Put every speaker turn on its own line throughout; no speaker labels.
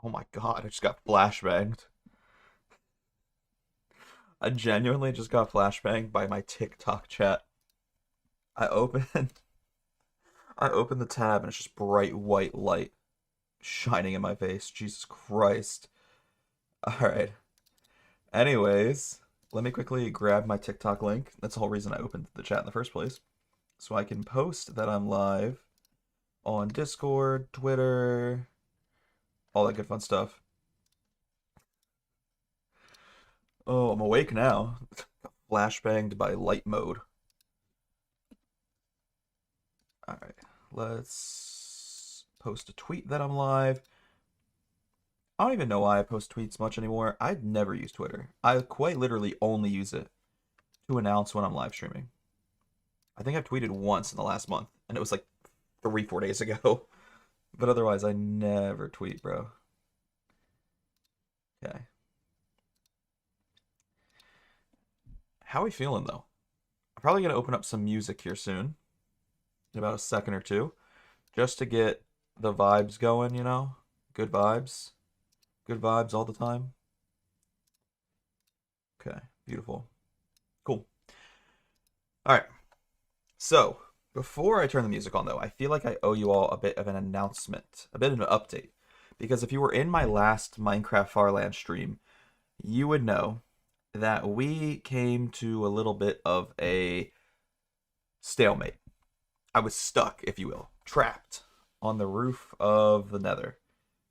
Oh my god, I just got flashbanged. I genuinely just got flashbanged by my TikTok chat. I opened I opened the tab and it's just bright white light shining in my face. Jesus Christ. Alright. Anyways, let me quickly grab my TikTok link. That's the whole reason I opened the chat in the first place. So I can post that I'm live on Discord, Twitter, all that good fun stuff. Oh, I'm awake now. Flashbanged by light mode. Alright, let's post a tweet that I'm live. I don't even know why I post tweets much anymore. I'd never use Twitter. I quite literally only use it to announce when I'm live streaming. I think I've tweeted once in the last month, and it was like 3, 4 days ago. But otherwise, I never tweet, bro. Okay. How are we feeling, though? I'm probably going to open up some music here soon, in about a second or two, just to get the vibes going, you know? Good vibes. Good vibes all the time. Okay, beautiful. Cool. All right. So, before I turn the music on, though, I feel like I owe you all a bit of an announcement, a bit of an update. Because if you were in my last Minecraft Farland stream, you would know that we came to a little bit of a stalemate. I was stuck, if you will, trapped on the roof of the Nether.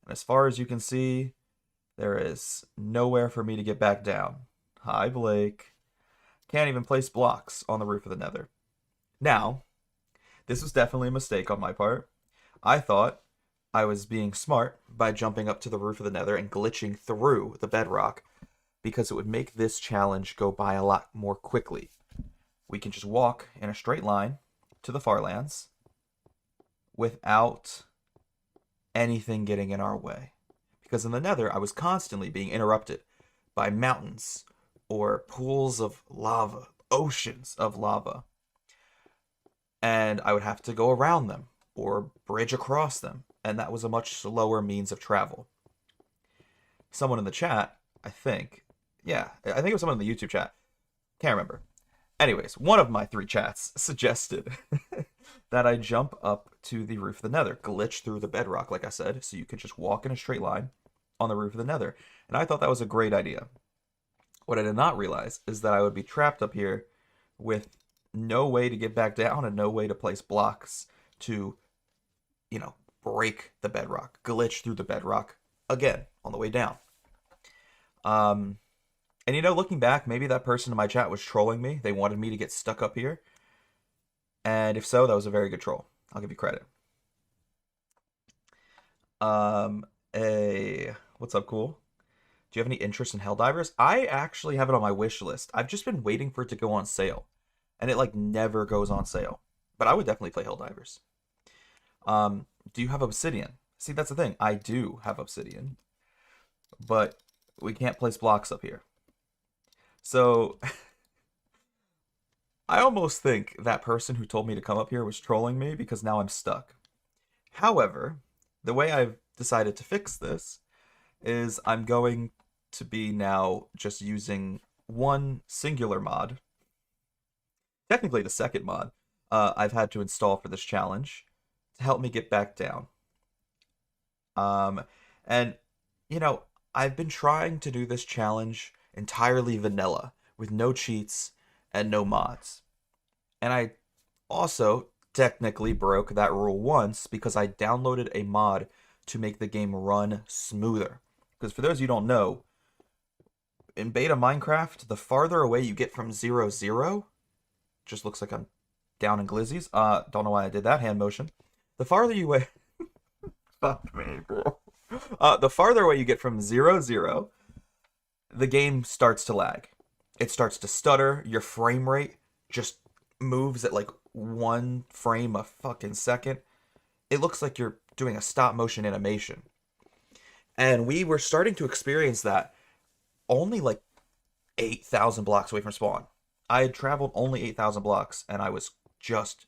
And as far as you can see, there is nowhere for me to get back down. Hi, Blake. Can't even place blocks on the roof of the Nether. Now, this was definitely a mistake on my part. I thought I was being smart by jumping up to the roof of the Nether and glitching through the bedrock because it would make this challenge go by a lot more quickly. We can just walk in a straight line to the Farlands without anything getting in our way. Because in the Nether, I was constantly being interrupted by mountains or pools of lava, oceans of lava. And I would have to go around them or bridge across them. And that was a much slower means of travel. Someone in the chat, I think, I think it was someone in the YouTube chat, can't remember. Anyways, one of my 3 chats suggested that I jump up to the roof of the Nether, glitch through the bedrock, like I said, so you could just walk in a straight line on the roof of the Nether. And I thought that was a great idea. What I did not realize is that I would be trapped up here with no way to get back down and no way to place blocks to, break the bedrock, glitch through the bedrock again on the way down. And looking back, maybe that person in my chat was trolling me. They wanted me to get stuck up here. And if so, that was a very good troll. I'll give you credit. What's up, cool? Do you have any interest in Helldivers? I actually have it on my wish list. I've just been waiting for it to go on sale. And it never goes on sale. But I would definitely play Helldivers. Do you have Obsidian? See, that's the thing. I do have Obsidian. But we can't place blocks up here. So, I almost think that person who told me to come up here was trolling me because now I'm stuck. However, the way I've decided to fix this is I'm going to be now just using one singular mod. Technically the second mod I've had to install for this challenge to help me get back down. And, I've been trying to do this challenge entirely vanilla with no cheats and no mods. And I also technically broke that rule once because I downloaded a mod to make the game run smoother. Because for those of you who don't know, in beta Minecraft, the farther away you get from 0, just looks like I'm down in glizzies. Don't know why I did that hand motion. The farther you away, fuck me, bro. The farther away you get from 0, the game starts to lag. It starts to stutter. Your frame rate just moves at 1 frame a fucking second. It looks like you're doing a stop motion animation. And we were starting to experience that only 8,000 blocks away from spawn. I had traveled only 8,000 blocks and I was just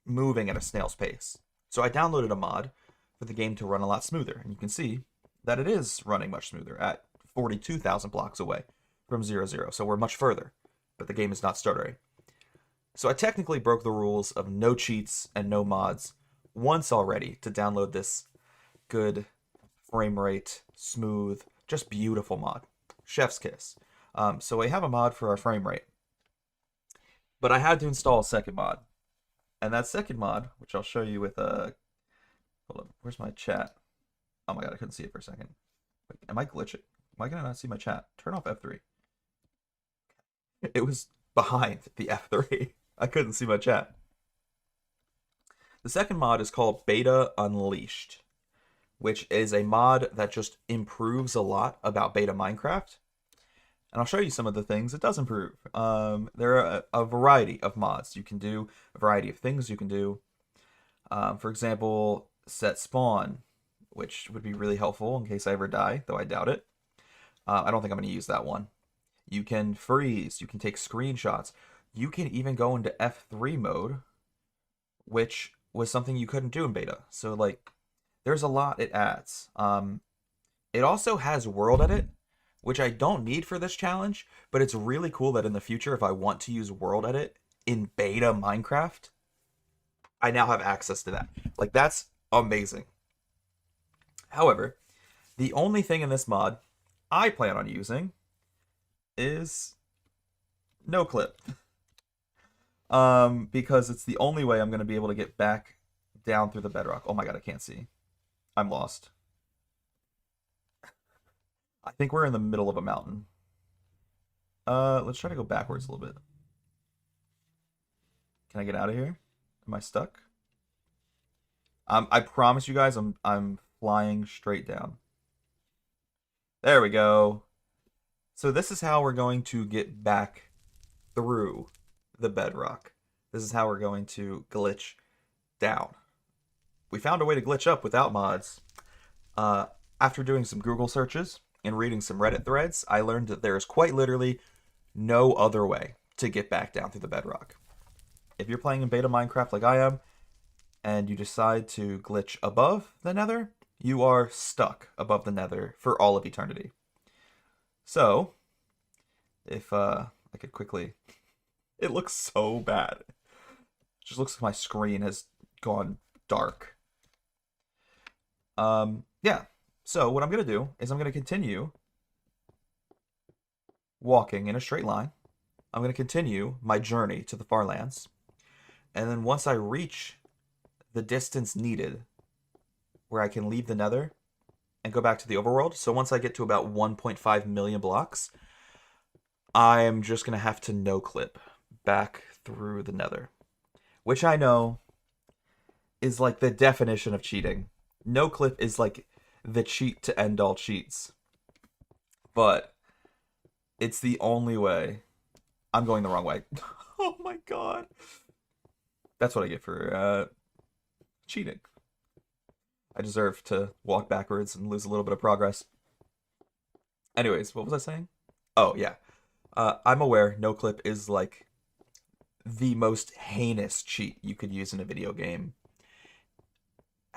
moving at a snail's pace. So I downloaded a mod for the game to run a lot smoother. And you can see that it is running much smoother at 42,000 blocks away from 0, 0. So we're much further, but the game is not start ready. So I technically broke the rules of no cheats and no mods once already to download this good frame rate, smooth, just beautiful mod. Chef's kiss. So we have a mod for our frame rate. But I had to install a second mod. And that second mod, which I'll show you with a... Hold on, where's my chat? Oh my god, I couldn't see it for a second. Wait, am I glitching? Why can I not see my chat? Turn off F3. It was behind the F3. I couldn't see my chat. The second mod is called Beta Unleashed, which is a mod that just improves a lot about beta Minecraft. And I'll show you some of the things it does improve. There are a variety of mods you can do, a variety of things you can do. For example, set spawn, which would be really helpful in case I ever die, though I doubt it. I don't think I'm going to use that one. You can freeze, you can take screenshots. You can even go into F3 mode, which was something you couldn't do in beta. So, like, there's a lot it adds. It also has world edit, which I don't need for this challenge, but it's really cool that in the future, if I want to use world edit in beta Minecraft, I now have access to that. Like, that's amazing. However, the only thing in this mod I plan on using is no clip. Because it's the only way I'm going to be able to get back down through the bedrock. Oh my god, I can't see. I'm lost. I think we're in the middle of a mountain. Let's try to go backwards a little bit. Can I get out of here? Am I stuck? I promise you guys, I'm flying straight down. There we go. So this is how we're going to get back through the bedrock. This is how we're going to glitch down. We found a way to glitch up without mods. After doing some Google searches and reading some Reddit threads, I learned that there is quite literally no other way to get back down through the bedrock. If you're playing in beta Minecraft like I am, and you decide to glitch above the nether, you are stuck above the nether for all of eternity. So, if I could quickly... It looks so bad. It just looks like my screen has gone dark. Yeah. So what I'm going to do is I'm going to continue walking in a straight line. I'm going to continue my journey to the far lands. And then once I reach the distance needed where I can leave the nether and go back to the overworld, so once I get to about 1.5 million blocks, I'm just going to have to no-clip back through the nether. Which I know is like the definition of cheating. No-clip is like the cheat to end all cheats. But it's the only way. I'm going the wrong way. Oh my god. That's what I get for cheating. I deserve to walk backwards and lose a little bit of progress. Anyways, what was I saying? Oh, yeah. I'm aware no-clip is like the most heinous cheat you could use in a video game.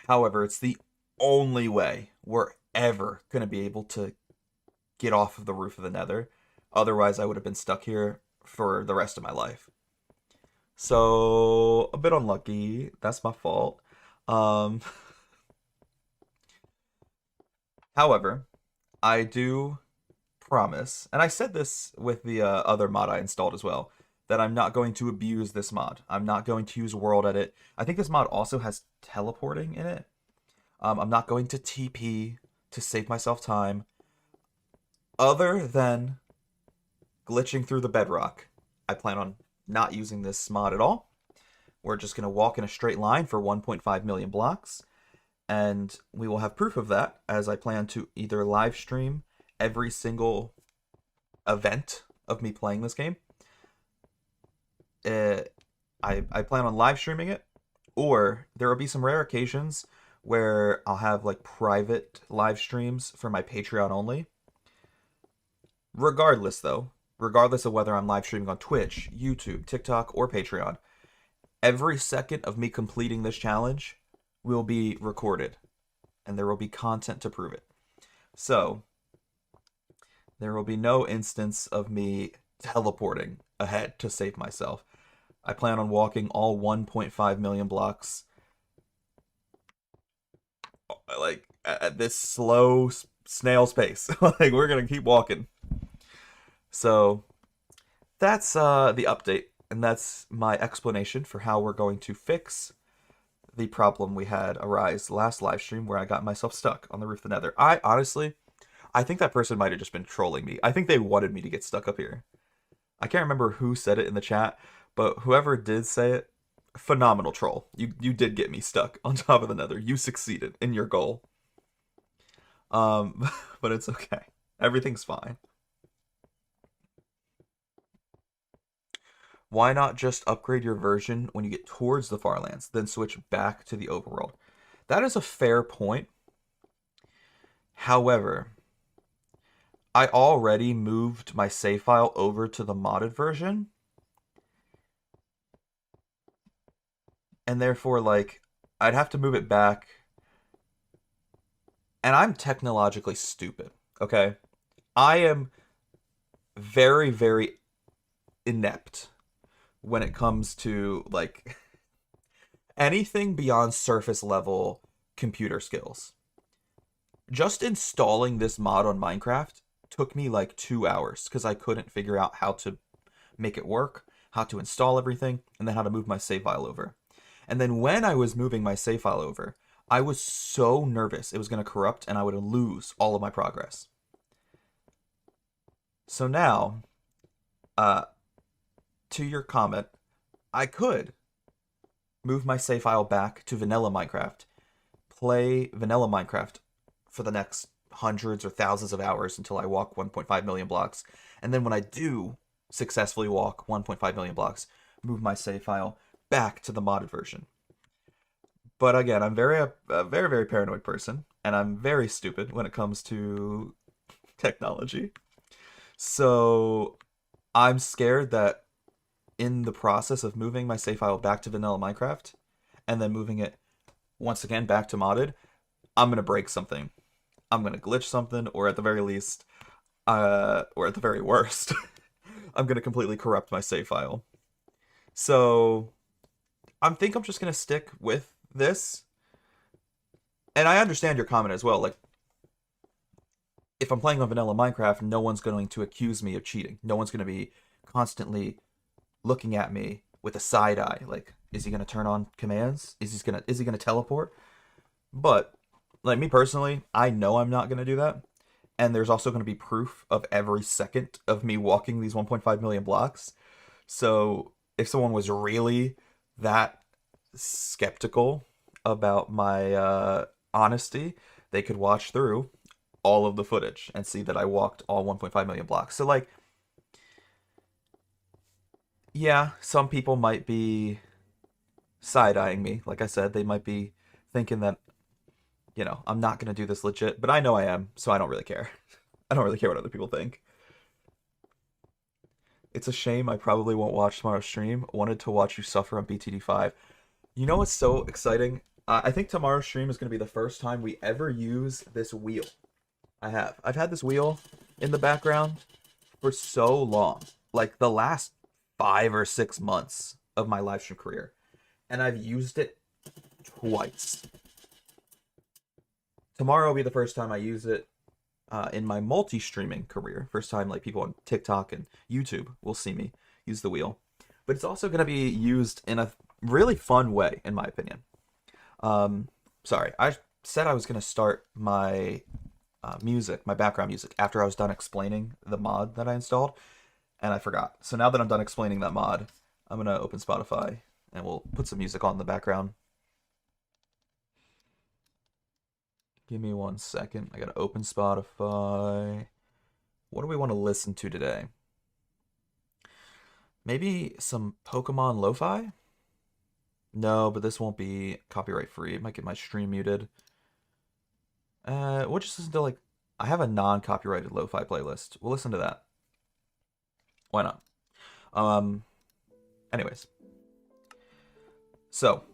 However, it's the only way we're ever going to be able to get off of the roof of the nether. Otherwise, I would have been stuck here for the rest of my life. So, a bit unlucky. That's my fault. However, I do promise, and I said this with the other mod I installed as well, that I'm not going to abuse this mod. I'm not going to use world edit. I think this mod also has teleporting in it. I'm not going to TP to save myself time. Other than glitching through the bedrock, I plan on not using this mod at all. We're just going to walk in a straight line for 1.5 million blocks. And we will have proof of that as I plan to either live stream every single event of me playing this game. I plan on live streaming it, or there will be some rare occasions where I'll have like private live streams for my Patreon only. Regardless though, regardless of whether I'm live streaming on Twitch, YouTube, TikTok, or Patreon, every second of me completing this challenge will be recorded, and there will be content to prove it. So there will be no instance of me teleporting ahead to save myself. I plan on walking all 1.5 million blocks, like at this slow snail's pace. Like we're gonna keep walking. So that's the update, and that's my explanation for how we're going to fix the problem we had arise last live stream where I got myself stuck on the roof of the Nether. I honestly, I think that person might have just been trolling me. I think they wanted me to get stuck up here. I can't remember who said it in the chat, but whoever did say it, phenomenal troll. You did get me stuck on top of the Nether. You succeeded in your goal. But it's okay. Everything's fine. Why not just upgrade your version when you get towards the Farlands, then switch back to the overworld? That is a fair point. However, I already moved my save file over to the modded version, and therefore, like, I'd have to move it back. And I'm technologically stupid, okay? I am very, very inept when it comes to, like, anything beyond surface level computer skills. Just installing this mod on Minecraft took me like 2 hours because I couldn't figure out how to make it work, how to install everything, and then how to move my save file over. And then when I was moving my save file over, I was so nervous it was going to corrupt and I would lose all of my progress. So now, uh, to your comment, I could move my save file back to vanilla Minecraft, play vanilla Minecraft for the next hundreds or thousands of hours until I walk 1.5 million blocks, and then when I do successfully walk 1.5 million blocks, move my save file back to the modded version. But again, I'm a very, very paranoid person, and I'm very stupid when it comes to technology. So I'm scared that in the process of moving my save file back to vanilla Minecraft and then moving it once again back to modded, I'm gonna break something. I'm gonna glitch something, or at the very least, or at the very worst, I'm gonna completely corrupt my save file. So I'm just gonna stick with this. And I understand your comment as well. Like, if I'm playing on vanilla Minecraft, no one's going to accuse me of cheating. No one's gonna be constantly looking at me with a side eye. Like, is he gonna turn on commands? Is he gonna teleport? But like me personally, I know I'm not gonna do that. And there's also gonna be proof of every second of me walking these 1.5 million blocks. So if someone was really that skeptical about my honesty, they could watch through all of the footage and see that I walked all 1.5 million blocks. So like, yeah, some people might be side-eyeing me. Like I said, they might be thinking that, I'm not going to do this legit, but I know I am, so I don't really care. I don't really care what other people think. It's a shame I probably won't watch tomorrow's stream. Wanted to watch you suffer on BTD5. You know what's so exciting? I think tomorrow's stream is going to be the first time we ever use this wheel. I've had this wheel in the background for so long. Like the last 5 or 6 months of my live stream career. And I've used it twice. Tomorrow will be the first time I use it in my multi-streaming career. First time like people on TikTok and YouTube will see me use the wheel. But it's also going to be used in a really fun way, in my opinion. Sorry, I said I was going to start my music, my background music, after I was done explaining the mod that I installed, and I forgot. So now that I'm done explaining that mod, I'm going to open Spotify, and we'll put some music on in the background. Give me 1 second. I gotta open Spotify. What do we want to listen to today? Maybe some Pokemon lo-fi? No, but this won't be copyright free. It might get my stream muted. We'll just listen to like, I have a non-copyrighted lo-fi playlist. We'll listen to that. Why not? Anyways. So,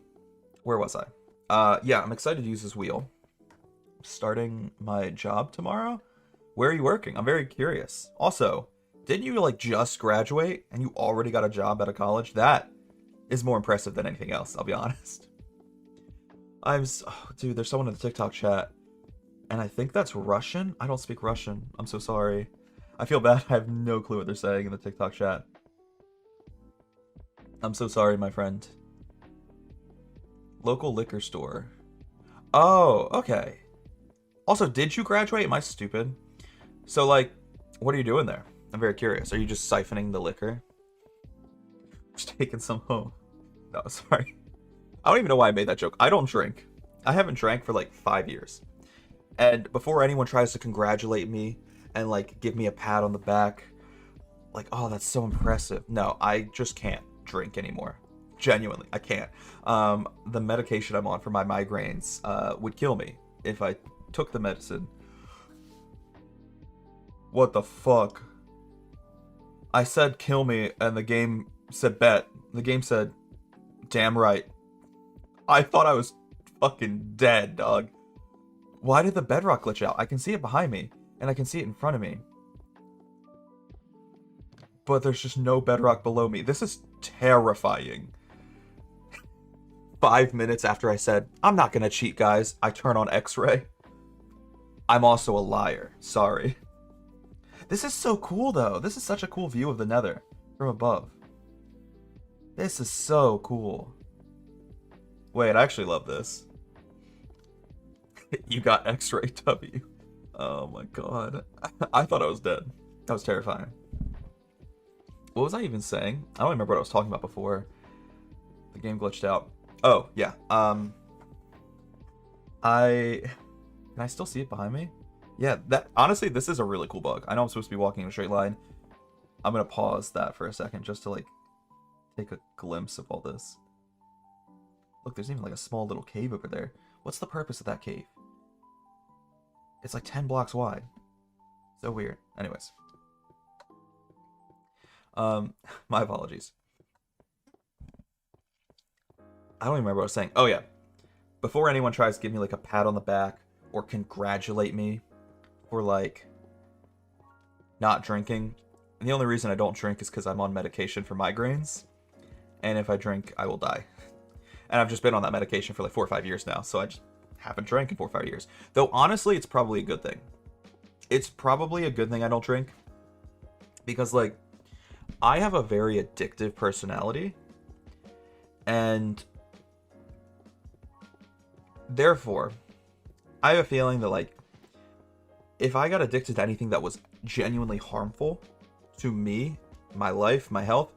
where was I? Yeah, I'm excited to use this wheel. starting my job tomorrow. Where are you working? I'm very curious. Also, didn't you like just graduate and you already got a job out of college? That is more impressive than anything else, I'll be honest. Oh, dude, there's someone in the TikTok chat, and I think that's Russian. I don't speak Russian. I'm so sorry. I feel bad. I have no clue what they're saying in the TikTok chat. I'm so sorry, my friend. Local liquor store. Oh, okay. Also, did you graduate? Am I stupid? So, like, what are you doing there? I'm very curious. Are you just siphoning the liquor? Just taking some home. No, sorry. I don't even know why I made that joke. I don't drink. I haven't drank for like 5 years. And before anyone tries to congratulate me and like give me a pat on the back, like, oh, that's so impressive. No, I just can't drink anymore. Genuinely, I can't. The medication I'm on for my migraines would kill me if I took the medicine. What the fuck? I said kill me, and the game said bet. The game said, damn right. I thought I was fucking dead, dog. Why did the bedrock glitch out? I can see it behind me, and I can see it in front of me. But there's just no bedrock below me. This is terrifying. 5 minutes after I said, I'm not gonna cheat, guys, I turn on X-ray. I'm also a liar. Sorry. This is so cool, though. This is such a cool view of the Nether from above. This is so cool. Wait, I actually love this. You got X-ray W. Oh my god. I thought I was dead. That was terrifying. What was I even saying? I don't remember what I was talking about before the game glitched out. Oh, yeah. Can I still see it behind me? Yeah, that honestly, this is a really cool bug. I know I'm supposed to be walking in a straight line. I'm gonna pause that for a second just to like take a glimpse of all this. Look, there's even like a small little cave over there. What's the purpose of that cave? It's like 10 blocks wide. So weird. Anyways. My apologies. I don't even remember what I was saying. Oh yeah. Before anyone tries to give me like a pat on the back or congratulate me for like not drinking, and the only reason I don't drink is because I'm on medication for migraines, and if I drink, I will die. And I've just been on that medication for like 4 or 5 years now, so I just haven't drank in 4 or 5 years. Though honestly, it's probably a good thing. It's probably a good thing I don't drink, because like I have a very addictive personality, and therefore I have a feeling that like if I got addicted to anything that was genuinely harmful to me, my life, my health,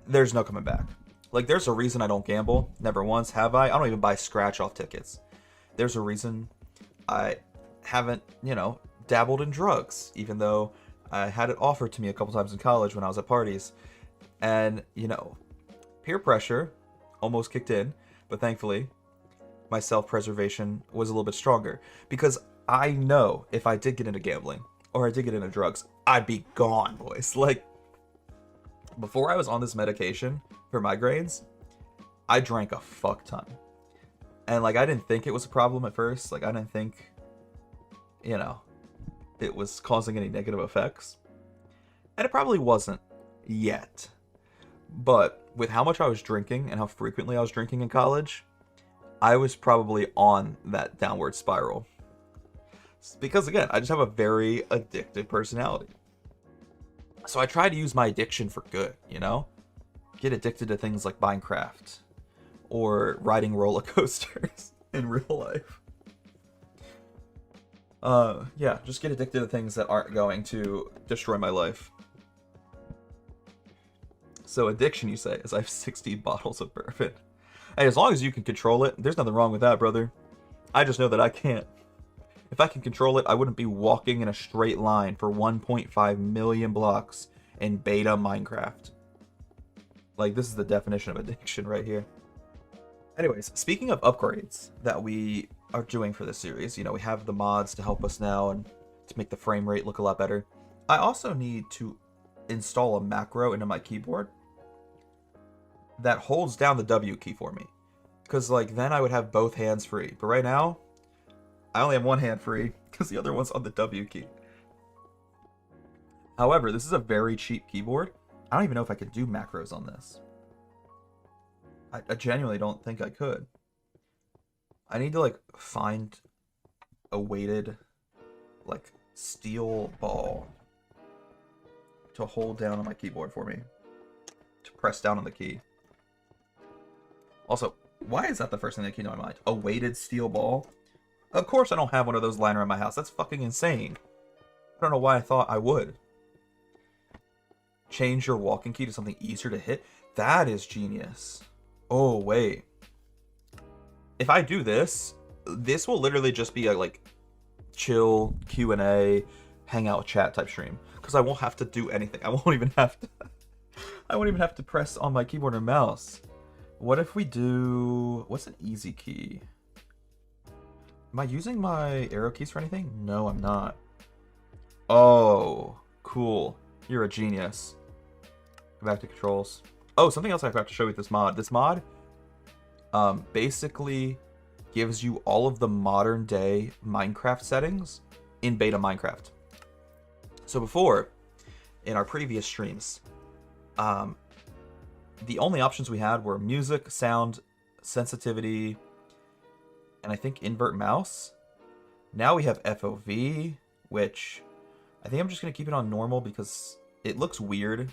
there's no coming back. Like, there's a reason I don't gamble. Never once have I. I don't even buy scratch-off tickets. There's a reason I haven't, dabbled in drugs, even though I had it offered to me a couple times in college when I was at parties. And, peer pressure almost kicked in, but thankfully, my self-preservation was a little bit stronger. Because I know if I did get into gambling, or I did get into drugs, I'd be gone, boys. Like, before I was on this medication for migraines, I drank a fuck ton. And, like, I didn't think it was a problem at first. Like, I didn't think, it was causing any negative effects. And it probably wasn't yet. But with how much I was drinking and how frequently I was drinking in college, I was probably on that downward spiral. Because, again, I just have a very addictive personality. So I try to use my addiction for good, Get addicted to things like Minecraft or riding roller coasters in real life. Yeah, just get addicted to things that aren't going to destroy my life. So addiction, you say, is I have 60 bottles of bourbon. Hey, as long as you can control it, there's nothing wrong with that, brother. I just know that I can't. If I can control it, I wouldn't be walking in a straight line for 1.5 million blocks in beta Minecraft. Like, this is the definition of addiction right here. Anyways, speaking of upgrades that we are doing for this series, we have the mods to help us now and to make the frame rate look a lot better. I also need to install a macro into my keyboard that holds down the W key for me. Because, like, then I would have both hands free. But right now, I only have one hand free because the other one's on the W key. However, this is a very cheap keyboard. I don't even know if I could do macros on this. I genuinely don't think I could. I need to, like, find a weighted, like, steel ball to hold down on my keyboard for me. To press down on the key. Also, why is that the first thing that came to my mind? A weighted steel ball? Of course I don't have one of those lying around my house. That's fucking insane. I don't know why I thought I would. Change your walking key to something easier to hit? That is genius. Oh, wait. If I do this, this will literally just be a, like, chill Q&A, hang out chat type stream. Because I won't have to do anything. I won't even have to... I won't even have to press on my keyboard or mouse. What if we do... What's an easy key? Am I using my arrow keys for anything? No, I'm not. Oh, cool. You're a genius. Go back to controls. Oh, something else I forgot to show you with this mod. This mod basically gives you all of the modern day Minecraft settings in beta Minecraft. So before, in our previous streams, the only options we had were music, sound, sensitivity, and I think invert mouse. Now we have FOV, which I think I'm just going to keep it on normal because it looks weird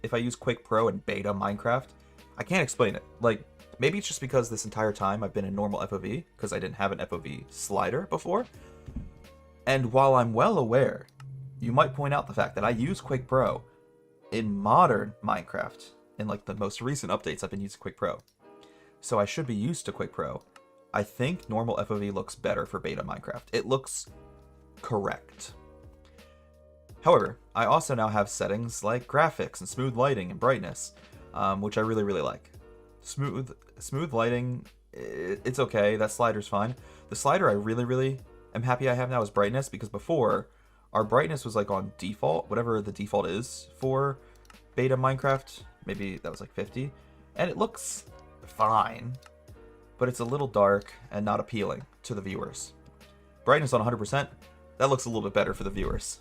if I use Quake Pro and beta Minecraft. I can't explain it. Like, maybe it's just because this entire time I've been in normal FOV because I didn't have an FOV slider before. And while I'm well aware, you might point out the fact that I use Quake Pro in modern Minecraft. In like the most recent updates, I've been using Quake Pro. So I should be used to Quake Pro. I think normal FOV looks better for beta Minecraft. It looks correct. However, I also now have settings like graphics and smooth lighting and brightness, which I really, really like. Smooth lighting, it's okay. That slider's fine. The slider I really, really am happy I have now is brightness, because before, our brightness was like on default, whatever the default is for beta Minecraft. Maybe that was like 50. And it looks fine, but it's a little dark and not appealing to the viewers. Brightness on 100%, that looks a little bit better for the viewers.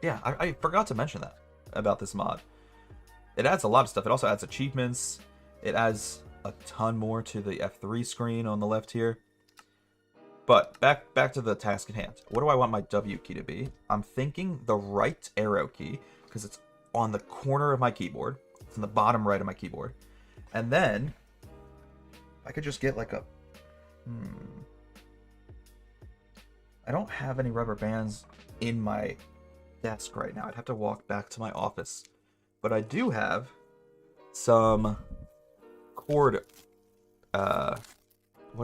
Yeah, I forgot to mention that about this mod. It adds a lot of stuff. It also adds achievements. It adds a ton more to the F3 screen on the left here. But back to the task at hand. What do I want my W key to be? I'm thinking the right arrow key, because it's on the corner of my keyboard. It's in the bottom right of my keyboard. And then I could just get like a... I don't have any rubber bands in my desk right now. I'd have to walk back to my office. But I do have some cord... what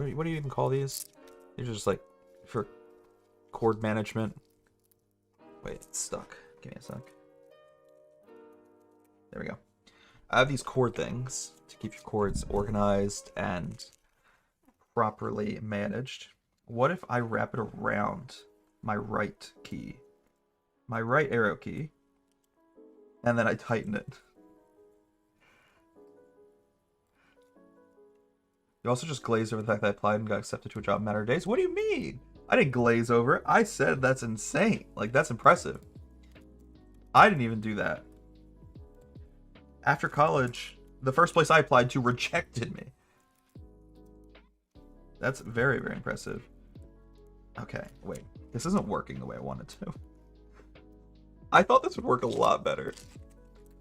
do you even call these? These are just like for cord management. Wait, it's stuck. Give me a sec. There we go. I have these cord things to keep your cords organized and properly managed. What if I wrap it around my right key, my right arrow key, and then I tighten it? You also just glazed over the fact that I applied and got accepted to a job in a matter of days. What do you mean? I didn't glaze over it. I said that's insane. Like, that's impressive. I didn't even do that. After college, the first place I applied to rejected me. That's very, very impressive. Okay, wait. This isn't working the way I wanted to. I thought this would work a lot better.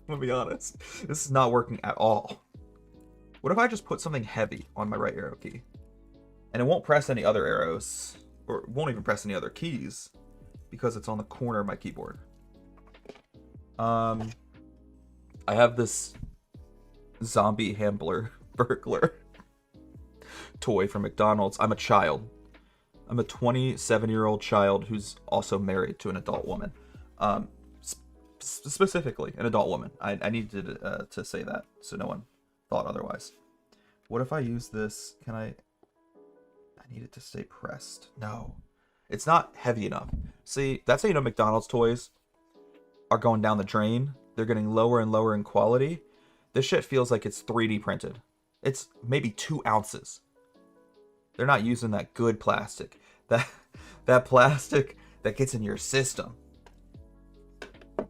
I'm gonna be honest. This is not working at all. What if I just put something heavy on my right arrow key? And it won't press any other arrows, or it won't even press any other keys, because it's on the corner of my keyboard. I have this zombie handler burglar toy from McDonald's. I'm a child. I'm a 27-year-old child who's also married to an adult woman. Specifically, an adult woman. I needed to say that so no one thought otherwise. What if I use this? Can I need it to stay pressed. No. It's not heavy enough. See, that's how you know McDonald's toys are going down the drain. They're getting lower and lower in quality. This shit feels like it's 3D printed. It's maybe 2 ounces. They're not using that good plastic. That plastic that gets in your system.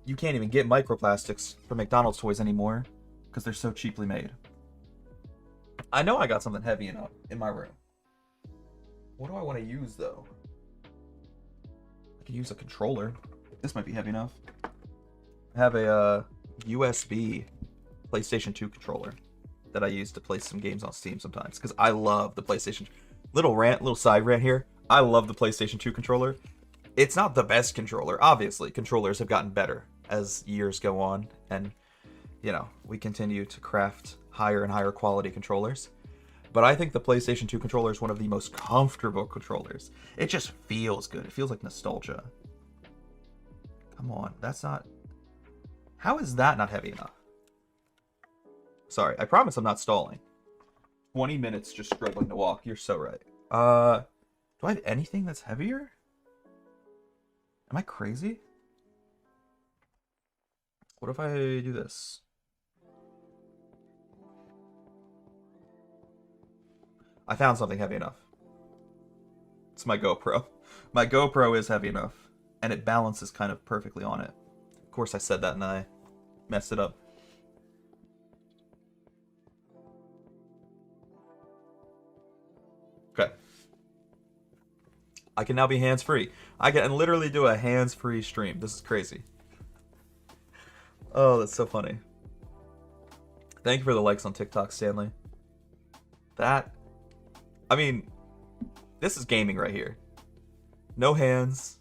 You can't even get microplastics from McDonald's toys anymore because they're so cheaply made. I know I got something heavy enough in my room. What do I want to use, though? I could use a controller. This might be heavy enough. I have a USB PlayStation 2 controller that I use to play some games on Steam sometimes, because I love the PlayStation. Little side rant here. I love the PlayStation 2 controller. It's not the best controller. Obviously, controllers have gotten better as years go on, and, you know, we continue to craft higher and higher quality controllers. But I think the PlayStation 2 controller is one of the most comfortable controllers. It just feels good. It feels like nostalgia. Come on, that's not... How is that not heavy enough? Sorry, I promise I'm not stalling. 20 minutes just struggling to walk. You're so right. Do I have anything that's heavier? Am I crazy? What if I do this? I found something heavy enough. It's my GoPro. My GoPro is heavy enough, and it balances kind of perfectly on it. Of course I said that and I messed it up. Okay. I can now be hands-free. I can literally do a hands-free stream. This is crazy. Oh, that's so funny. Thank you for the likes on TikTok, Stanley. I mean, this is gaming right here. No hands,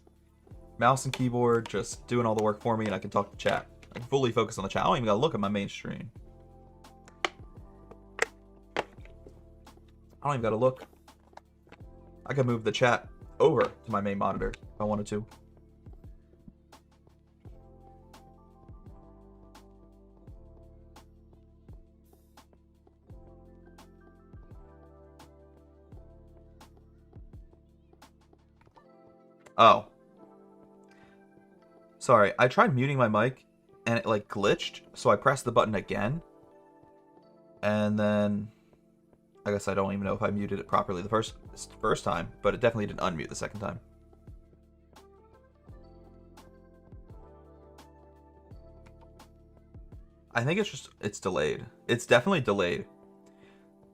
mouse and keyboard, just doing all the work for me, and I can talk to chat. I can fully focus on the chat. I don't even gotta look at my main screen. I don't even gotta look. I can move the chat over to my main monitor if I wanted to. Oh. Sorry, I tried muting my mic and it like glitched, so I pressed the button again. And then I guess I don't even know if I muted it properly the first time, but it definitely didn't unmute the second time. I think it's delayed. It's definitely delayed.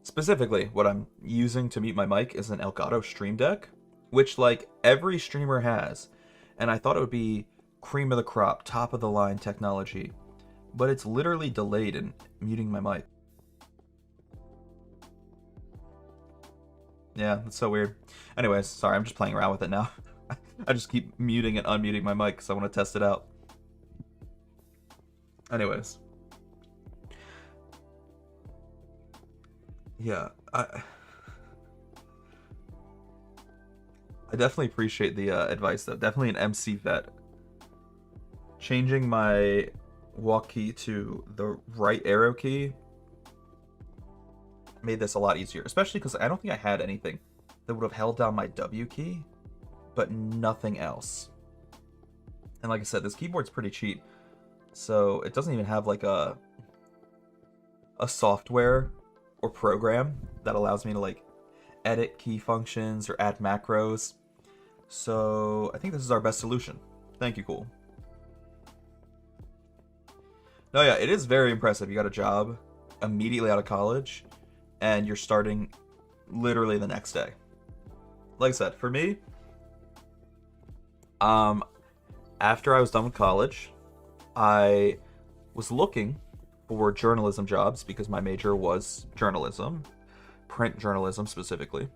Specifically, what I'm using to mute my mic is an Elgato Stream Deck, which like every streamer has, and I thought it would be cream of the crop, top of the line technology, but it's literally delayed in muting my mic. Yeah, that's so weird. Anyways, sorry, I'm just playing around with it now. I just keep muting and unmuting my mic because I want to test it out. Anyways. Yeah, I definitely appreciate the advice, though. Definitely an MC vet. Changing my walk key to the right arrow key made this a lot easier, especially because I don't think I had anything that would have held down my W key, but nothing else. And like I said, this keyboard's pretty cheap, so it doesn't even have like a software or program that allows me to like edit key functions or add macros. So I think this is our best solution. Thank you, Cool. No, yeah, it is very impressive. You got a job immediately out of college, and you're starting literally the next day. Like I said, for me, after I was done with college, I was looking for journalism jobs because my major was journalism, print journalism specifically.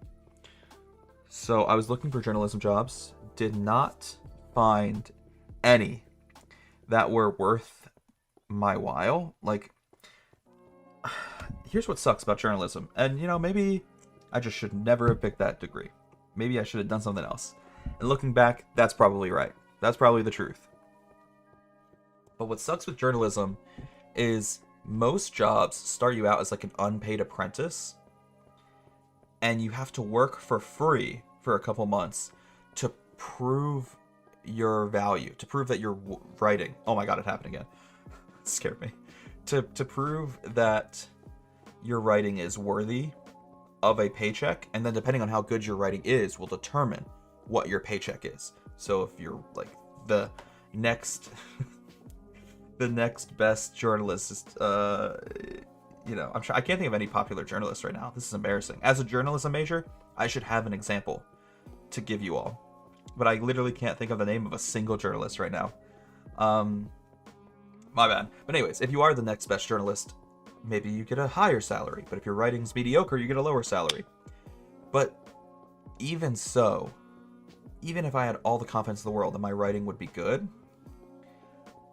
So I was looking for journalism jobs, did not find any that were worth my while. Like, here's what sucks about journalism, and you know, maybe I just should never have picked that degree. Maybe I should have done something else. And looking back, that's probably right. That's probably the truth. But what sucks with journalism is most jobs start you out as like an unpaid apprentice, and you have to work for free for a couple months to prove your value, to prove that you're writing. Oh my god, it happened again. It scared me. To prove that your writing is worthy of a paycheck, and then depending on how good your writing is will determine what your paycheck is. So if you're like the next the next best journalist is I can't think of any popular journalists right now. This is embarrassing. As a journalism major, I should have an example to give you all, but I literally can't think of the name of a single journalist right now. My bad. But anyways, if you are the next best journalist, maybe you get a higher salary, but if your writing's mediocre, you get a lower salary. But even so, even if I had all the confidence in the world that my writing would be good,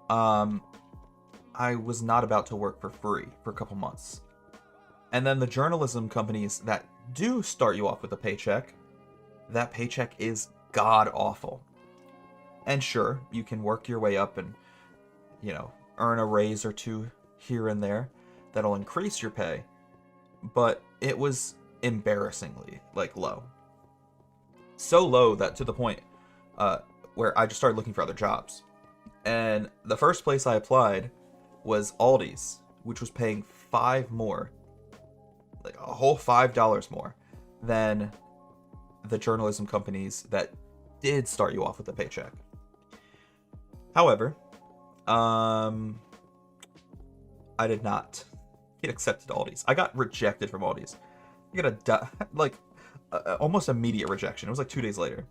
I was not about to work for free for a couple months. And then the journalism companies that do start you off with a paycheck, that paycheck is god awful. And sure, you can work your way up and, earn a raise or two here and there that'll increase your pay. But it was embarrassingly, low. So low that to the point where I just started looking for other jobs. And the first place I applied was Aldi's, which was paying $5 more, like a whole $5 more than the journalism companies that did start you off with a paycheck. However, I did not get accepted to Aldi's. I got rejected from Aldi's. I got almost immediate rejection. It was like 2 days later.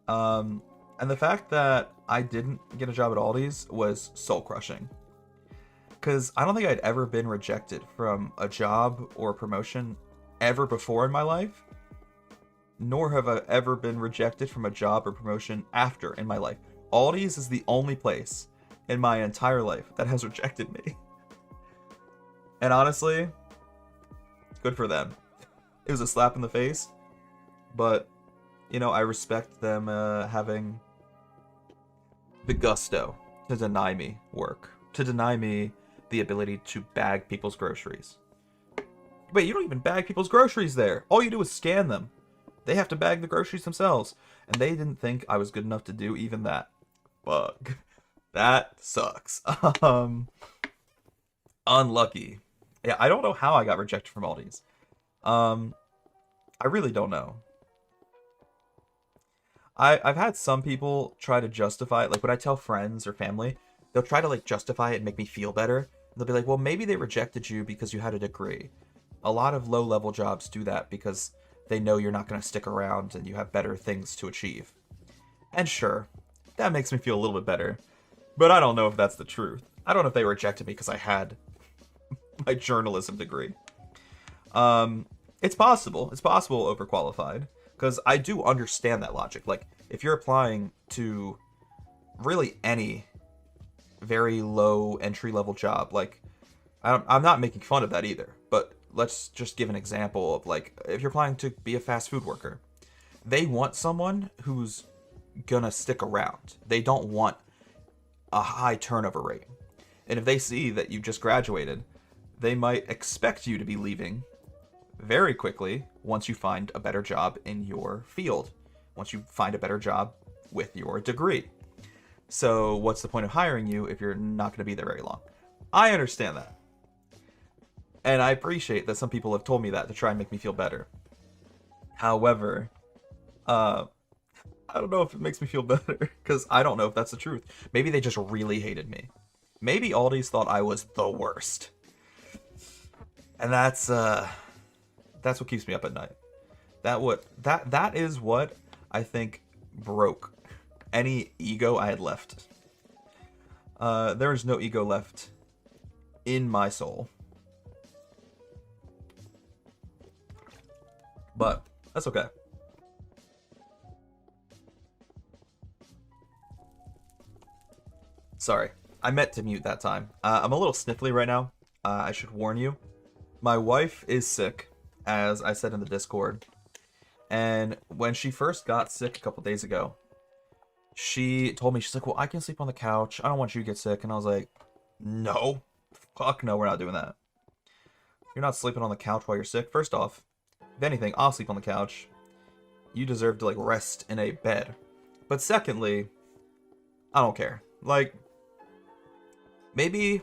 And the fact that I didn't get a job at Aldi's was soul crushing. Because I don't think I'd ever been rejected from a job or a promotion ever before in my life. Nor have I ever been rejected from a job or promotion after in my life. Aldi's is the only place in my entire life that has rejected me. And honestly, good for them. It was a slap in the face. But, I respect them having the gusto to deny me work. To deny me the ability to bag people's groceries. Wait, you don't even bag people's groceries there. All you do is scan them. They have to bag the groceries themselves. And they didn't think I was good enough to do even that. Fuck. That sucks. Unlucky. Yeah, I don't know how I got rejected from Aldi's. I really don't know. I've had some people try to justify it. Like when I tell friends or family, they'll try to justify it and make me feel better. They'll be like, well, maybe they rejected you because you had a degree. A lot of low-level jobs do that because they know you're not going to stick around and you have better things to achieve. And sure, that makes me feel a little bit better. But I don't know if that's the truth. I don't know if they rejected me because I had my journalism degree. It's possible. It's possible overqualified. Because I do understand that logic. If you're applying to really any very low entry-level job, I'm not making fun of that either. But let's just give an example of, if you're applying to be a fast food worker, they want someone who's gonna stick around. They don't want a high turnover rate. And if they see that you just graduated, they might expect you to be leaving very quickly once you find a better job in your field, once you find a better job with your degree. So what's the point of hiring you if you're not going to be there very long? I understand that. And I appreciate that some people have told me that to try and make me feel better. However, I don't know if it makes me feel better, because I don't know if that's the truth. Maybe they just really hated me. Maybe Aldi's thought I was the worst. And that's what keeps me up at night. That is what I think broke any ego I had left. There is no ego left in my soul. But that's okay. Sorry, I meant to mute that time. I'm a little sniffly right now. I should warn you. My wife is sick, as I said in the Discord. And when she first got sick a couple days ago, she told me, she's like, well, I can sleep on the couch. I don't want you to get sick. And I was like, no. Fuck no, we're not doing that. You're not sleeping on the couch while you're sick. First off, if anything, I'll sleep on the couch. You deserve to, rest in a bed. But secondly, I don't care. Maybe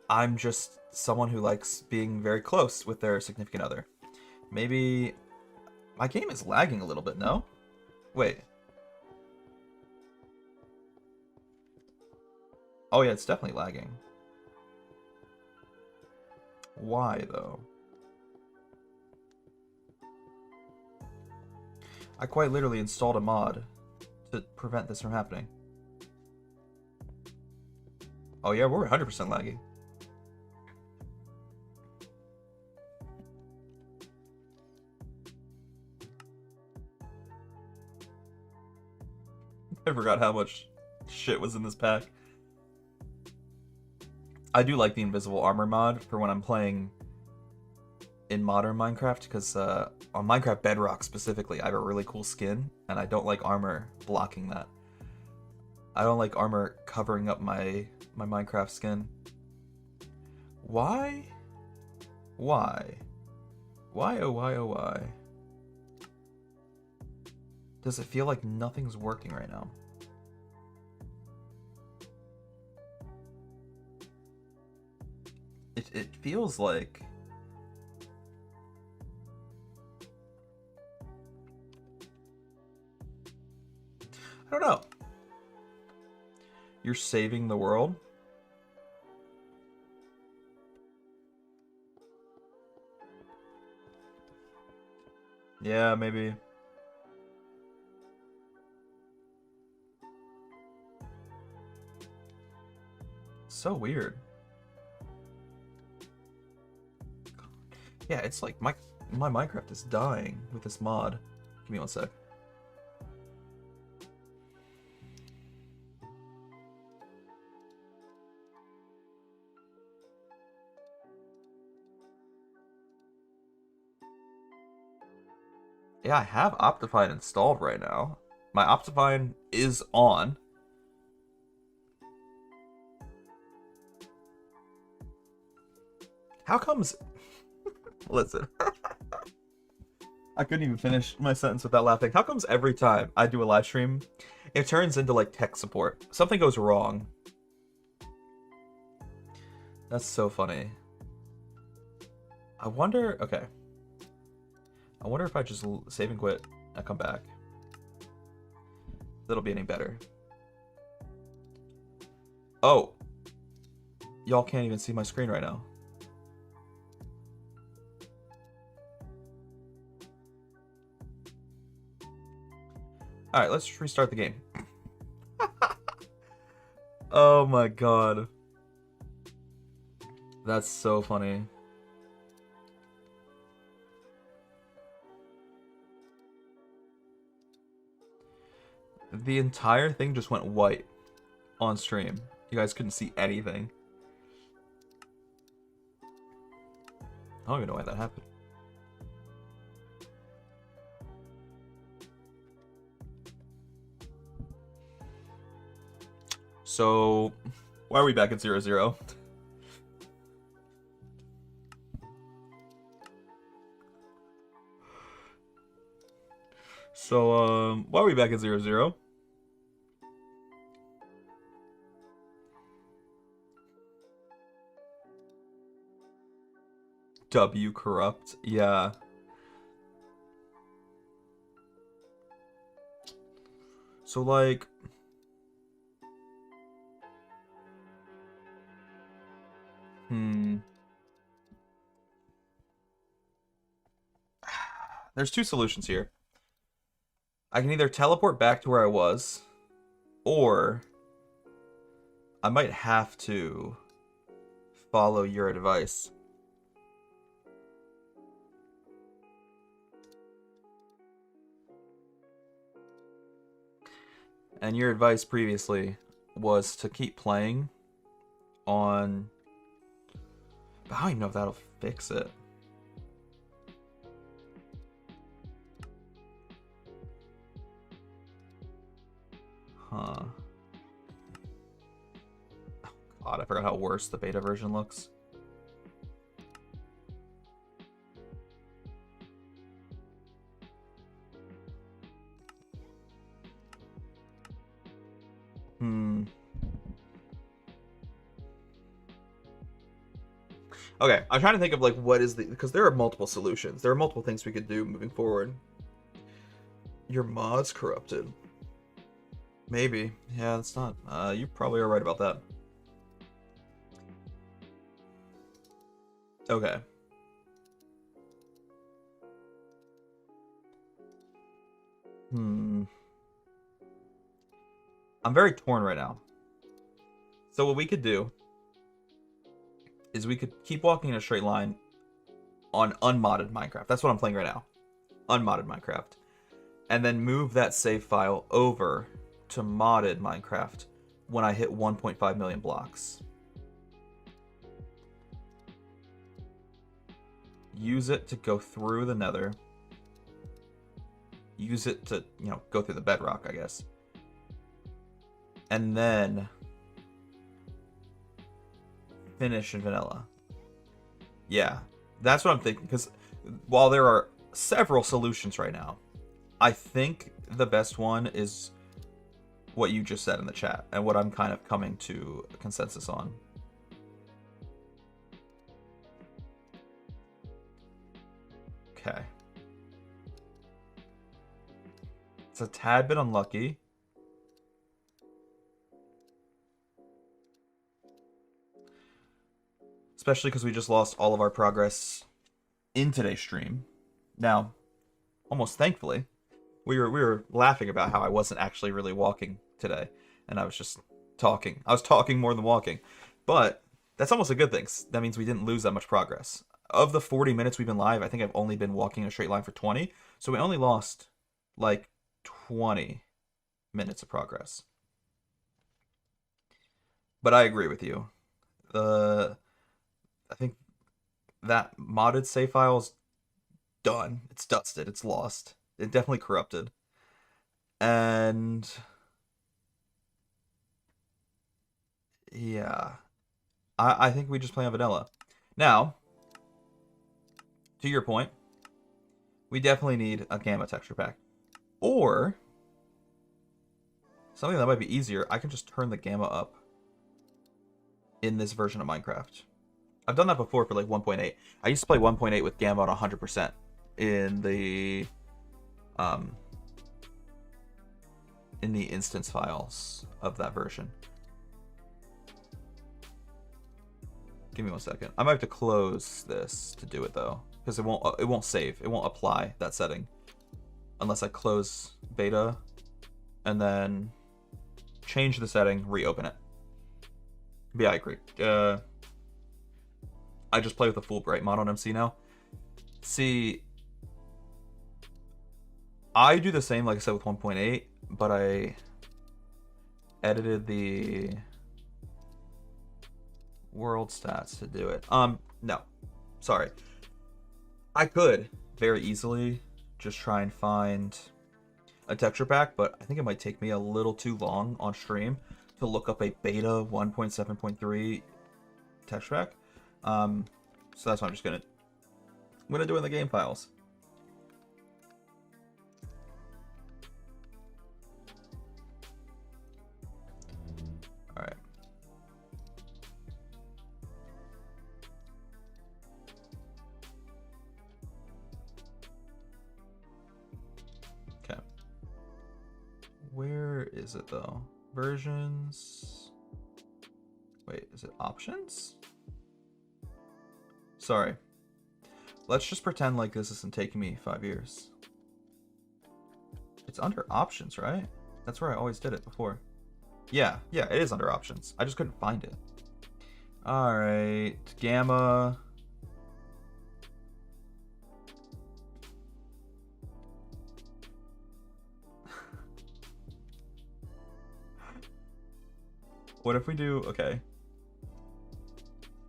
I'm just someone who likes being very close with their significant other. Maybe my game is lagging a little bit, no? Wait. Oh yeah, it's definitely lagging. Why though? I quite literally installed a mod to prevent this from happening. Oh yeah, we're 100% laggy. I forgot how much shit was in this pack. I do like the invisible armor mod for when I'm playing in modern Minecraft, because on Minecraft Bedrock specifically, I have a really cool skin, and I don't like armor blocking that. I don't like armor covering up my Minecraft skin. Why? Why? Why oh why oh why? Does it feel like nothing's working right now? It feels like... I don't know. You're saving the world? Yeah, maybe. So weird. Yeah, it's like my Minecraft is dying with this mod. Give me one sec. Yeah, I have Optifine installed right now. My Optifine is on. How comes... Listen. I couldn't even finish my sentence without laughing. How comes every time I do a live stream, it turns into like tech support? Something goes wrong. That's so funny. I wonder... Okay. I wonder if I just save and quit and come back. That'll be any better. Oh. Y'all can't even see my screen right now. Alright, let's just restart the game. Oh my god. That's so funny. The entire thing just went white on stream. You guys couldn't see anything. I don't even know why that happened. So, why are we back at 0-0? So, why are we back at 0-0? W corrupt, yeah. So, like... There's two solutions here. I can either teleport back to where I was, or I might have to follow your advice. And your advice previously was to keep playing on... I don't even know if that'll fix it. Huh. Oh god, I forgot how worse the beta version looks. Okay, I'm trying to think of like what is the, because there are multiple solutions. There are multiple things we could do moving forward. Your mod's corrupted. Maybe. Yeah, it's not. You probably are right about that. Okay. Hmm. I'm very torn right now. So what we could do is we could keep walking in a straight line on unmodded Minecraft. That's what I'm playing right now. Unmodded Minecraft. And then move that save file over to modded Minecraft when I hit 1.5 million blocks. Use it to go through the nether. Use it to, you know, go through the bedrock, I guess. And then finish in vanilla. Yeah, that's what I'm thinking. Because while there are several solutions right now, I think the best one is what you just said in the chat and what I'm kind of coming to a consensus on. Okay. It's a tad bit unlucky. Especially because we just lost all of our progress in today's stream. Now, almost thankfully, we were laughing about how I wasn't actually really walking today, and I was just talking. I was talking more than walking. But that's almost a good thing. That means we didn't lose that much progress. Of the 40 minutes we've been live, I think I've only been walking a straight line for 20. So we only lost like 20 minutes of progress. But I agree with you. I think that modded save file's done. It's dusted. It's lost. It definitely corrupted. And yeah, I think we just play on vanilla. Now, to your point, we definitely need a gamma texture pack. Or something that might be easier, I can just turn the gamma up in this version of Minecraft. I've done that before for like 1.8. I used to play 1.8 with gamma on 100% in the instance files of that version. Give me 1 second. I might have to close this to do it though, because it won't save. It won't apply that setting unless I close beta and then change the setting, reopen it. But yeah, I agree. I just play with a full bright mod on MC now. See, I do the same, like I said, with 1.8, but I edited the world stats to do it. No, sorry. I could very easily just try and find a texture pack, but I think it might take me a little too long on stream to look up a beta 1.7.3 texture pack. So that's what I'm gonna do in the game files. All right. Okay. Where is it though? Versions. Wait, is it options? Sorry. Let's just pretend like this isn't taking me 5 years. It's under options, right? That's where I always did it before. Yeah, it is under options. I just couldn't find it. Alright, gamma. What if we do, okay.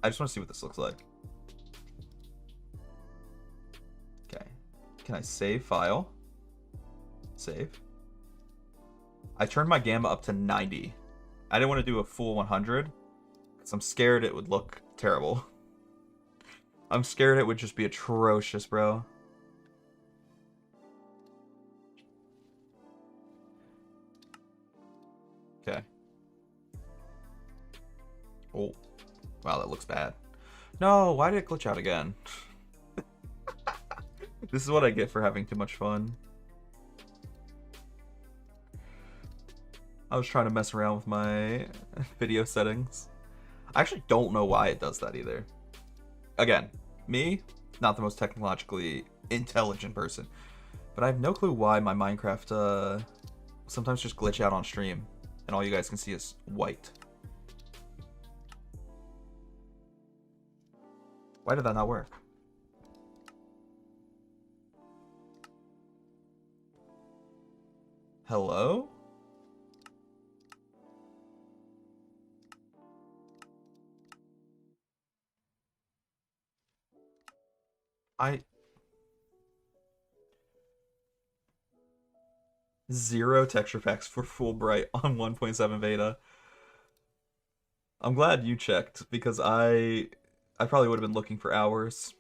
I just want to see what this looks like. Okay. Can I save file? Save. I turned my gamma up to 90. I didn't want to do a full 100 because I'm scared it would look terrible. I'm scared it would just be atrocious, bro. Okay. Oh. Wow, that looks bad. No, why did it glitch out again? This is what I get for having too much fun. I was trying to mess around with my video settings. I actually don't know why it does that either. Again, me, not the most technologically intelligent person, but I have no clue why my Minecraft sometimes just glitch out on stream and all you guys can see is white. Why did that not work? Hello? Zero texture packs for Fulbright on 1.7 beta. I'm glad you checked because I probably would have been looking for hours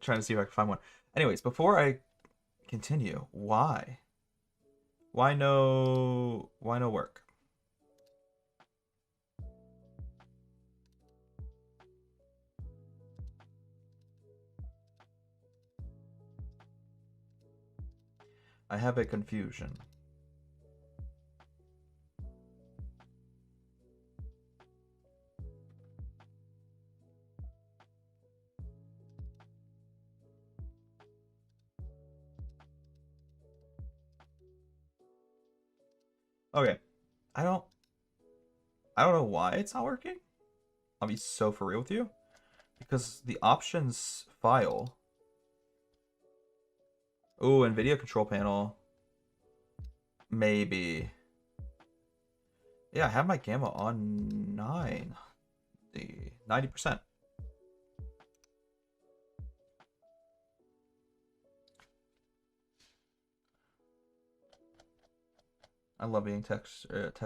trying to see if I could find one. Anyways, before I continue, why? Why no work? I have a confusion. Okay. I don't I don't know why it's not working. I'll be so for real with you. Because the options file. Ooh, and video control panel. Maybe. Yeah, I have my gamma on 90%. I love being tech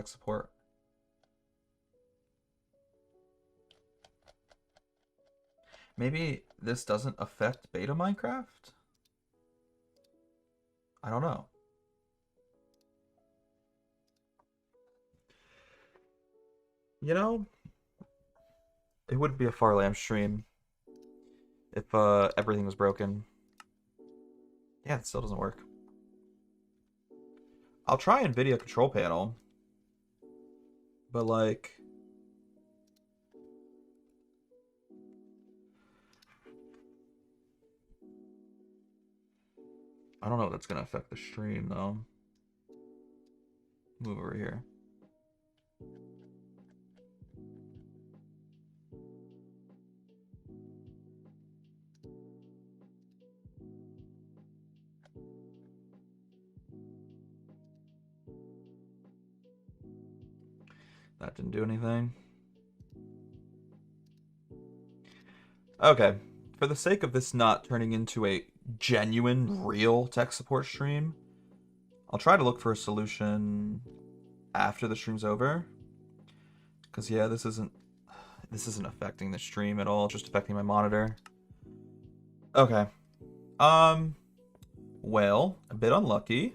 support. Maybe this doesn't affect beta Minecraft? I don't know. You know, it would be a Farlam stream if everything was broken. Yeah, it still doesn't work. I'll try in video control panel, but like I don't know if that's gonna affect the stream though. Move over here. That didn't do anything. Okay. For the sake of this not turning into a genuine, real tech support stream, I'll try to look for a solution after the stream's over. Because yeah, this isn't affecting the stream at all, just affecting my monitor. Okay. Well, a bit unlucky.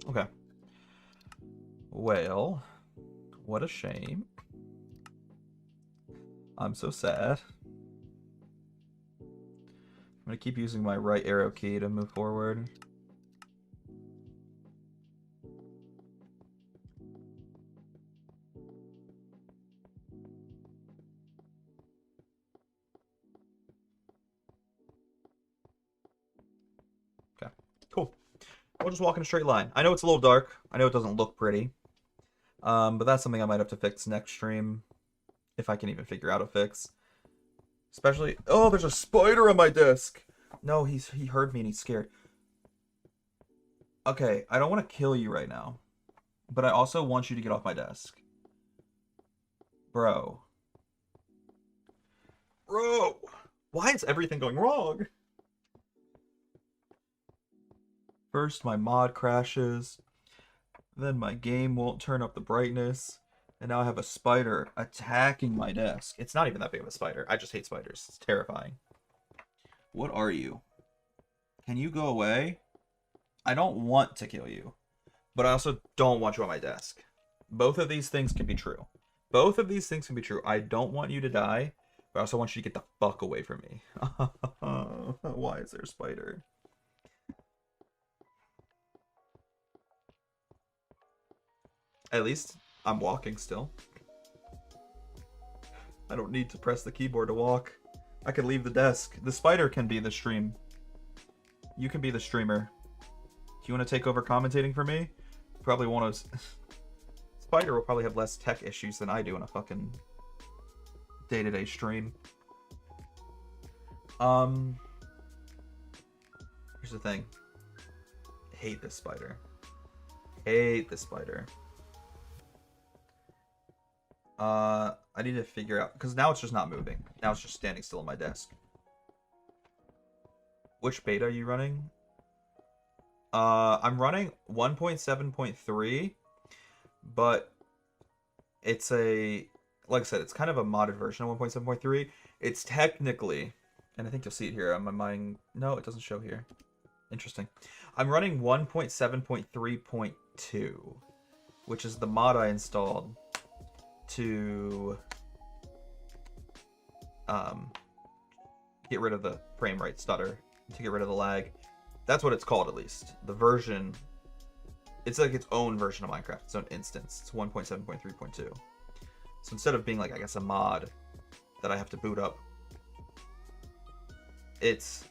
Okay. Well, what a shame. I'm so sad. I'm gonna keep using my right arrow key to move forward. Okay, cool. We'll just walk in a straight line. I know it's a little dark. I know it doesn't look pretty. But that's something I might have to fix next stream. If I can even figure out a fix. Especially... Oh, there's a spider on my desk! No, he heard me and he's scared. Okay, I don't want to kill you right now. But I also want you to get off my desk. Bro. Bro! Why is everything going wrong? First, my mod crashes. Then my game won't turn up the brightness. And now I have a spider attacking my desk. It's not even that big of a spider. I just hate spiders. It's terrifying. What are you? Can you go away? I don't want to kill you, but I also don't want you on my desk. Both of these things can be true. Both of these things can be true. I don't want you to die, but I also want you to get the fuck away from me. Why is there a spider? At least I'm walking still. I don't need to press the keyboard to walk. I can leave the desk. The spider can be the stream. You can be the streamer. Do you want to take over commentating for me? Probably want to. Spider will probably have less tech issues than I do in a fucking day-to-day stream. Here's the thing. Hate this spider. Hate this spider. I need to figure out, because now it's just not moving. Now it's just standing still on my desk. Which beta are you running? I'm running 1.7.3, but it's a, like I said, it's kind of a modded version of 1.7.3. It's technically, and I think you'll see it here on my mind. No, it doesn't show here. Interesting. I'm running 1.7.3.2, which is the mod I installed to get rid of the frame rate stutter, to get rid of the lag. That's what it's called, at least. The version, it's like its own version of Minecraft, its own instance. It's 1.7.3.2. So instead of being like, I guess, a mod that I have to boot up, it's,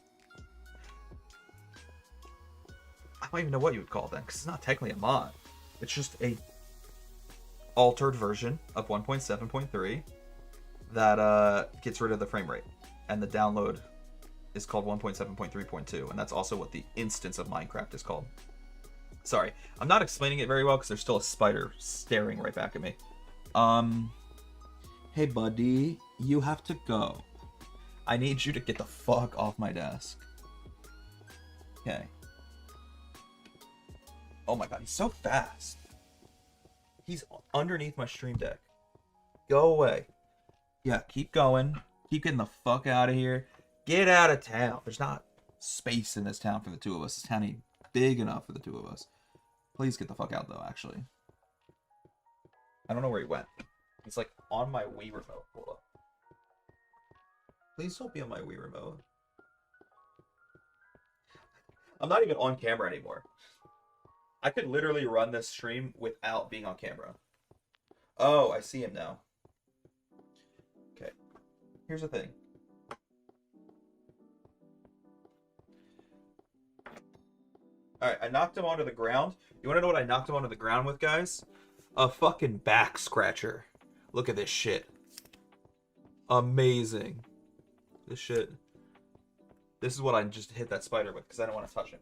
I don't even know what you would call it then, because it's not technically a mod. It's just a altered version of 1.7.3 that gets rid of the frame rate, and the download is called 1.7.3.2, and that's also what the instance of Minecraft is called. Sorry, I'm not explaining it very well because there's still a spider staring right back at me. Hey buddy, you have to go. I need you to get the fuck off my desk. Okay. Oh my god, he's so fast. He's underneath my stream deck. Go away. Yeah, keep going. Keep getting the fuck out of here. Get out of town. There's not space in this town for the two of us. This town ain't big enough for the two of us. Please get the fuck out, though, actually. I don't know where he went. He's, like, on my Wii remote. Hold up. Please don't be on my Wii remote. I'm not even on camera anymore. I could literally run this stream without being on camera. Oh, I see him now. Okay. Here's the thing. Alright, I knocked him onto the ground. You want to know what I knocked him onto the ground with, guys? A fucking back scratcher. Look at this shit. Amazing. This shit. This is what I just hit that spider with, because I don't want to touch him.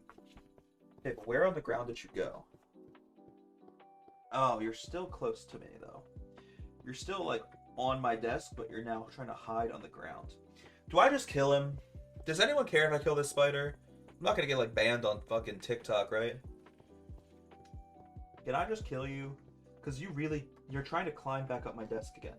Okay, but where on the ground did you go? Oh, you're still close to me, though. You're still, like, on my desk, but you're now trying to hide on the ground. Do I just kill him? Does anyone care if I kill this spider? I'm not gonna get, like, banned on fucking TikTok, right? Can I just kill you? Because you're trying to climb back up my desk again.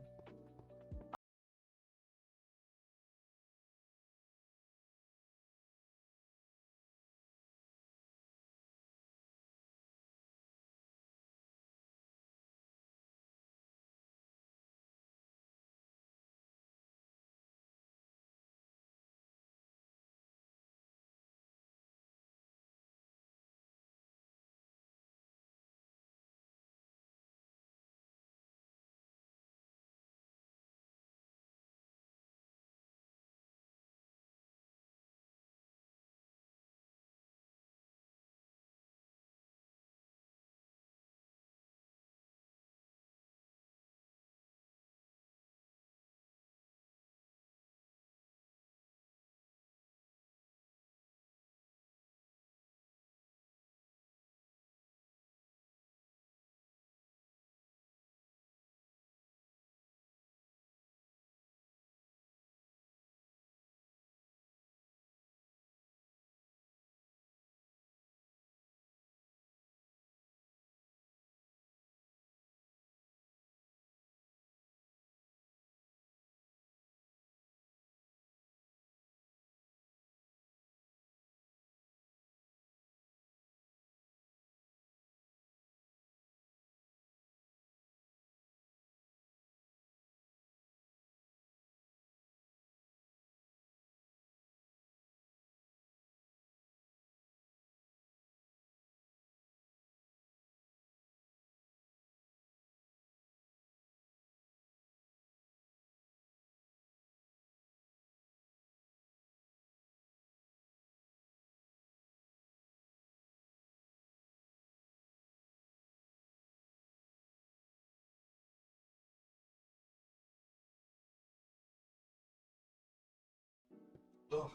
Ugh.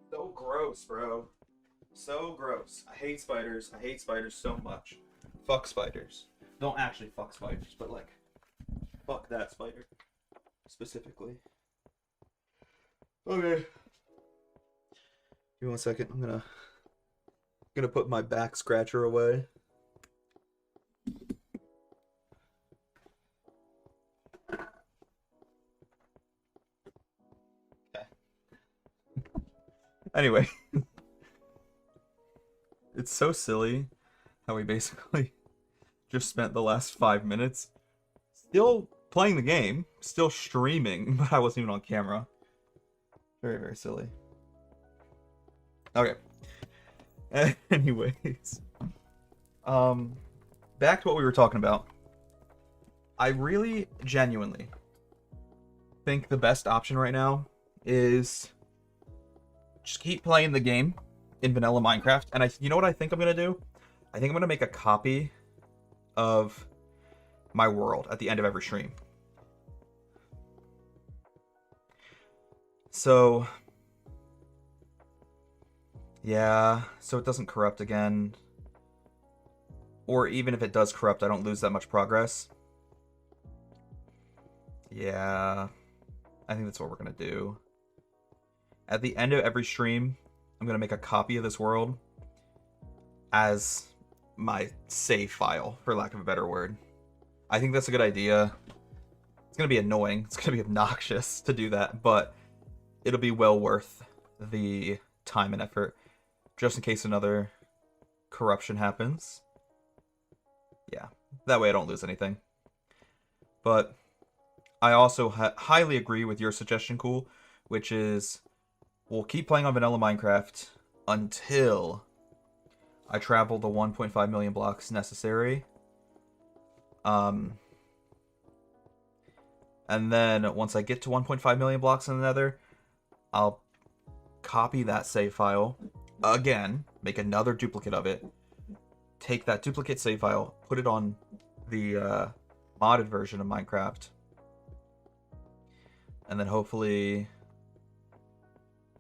So gross, bro. So gross. I hate spiders. I hate spiders so much. Fuck spiders. Don't actually fuck spiders, but like, fuck that spider specifically. Okay. Give me 1 second. I'm gonna put my back scratcher away. Okay. Anyway, it's so silly how we basically just spent the last 5 minutes still playing the game, still streaming, but I wasn't even on camera. Very, very silly. Okay. Anyways, back to what we were talking about. I really genuinely think the best option right now is just keep playing the game in vanilla Minecraft. And you know what I think I'm gonna do? I think I'm gonna make a copy of my world at the end of every stream. So yeah, so it doesn't corrupt again. Or even if it does corrupt, I don't lose that much progress. Yeah, I think that's what we're gonna do. At the end of every stream, I'm gonna make a copy of this world as my save file, for lack of a better word. I think that's a good idea. It's gonna be annoying. It's gonna be obnoxious to do that, but it'll be well worth the time and effort, just in case another corruption happens. Yeah, that way I don't lose anything. But I also highly agree with your suggestion, Cool, which is we'll keep playing on vanilla Minecraft until I travel the 1.5 million blocks necessary. And then once I get to 1.5 million blocks in the Nether, I'll copy that save file again, make another duplicate of it, take that duplicate save file, put it on the modded version of Minecraft, and then hopefully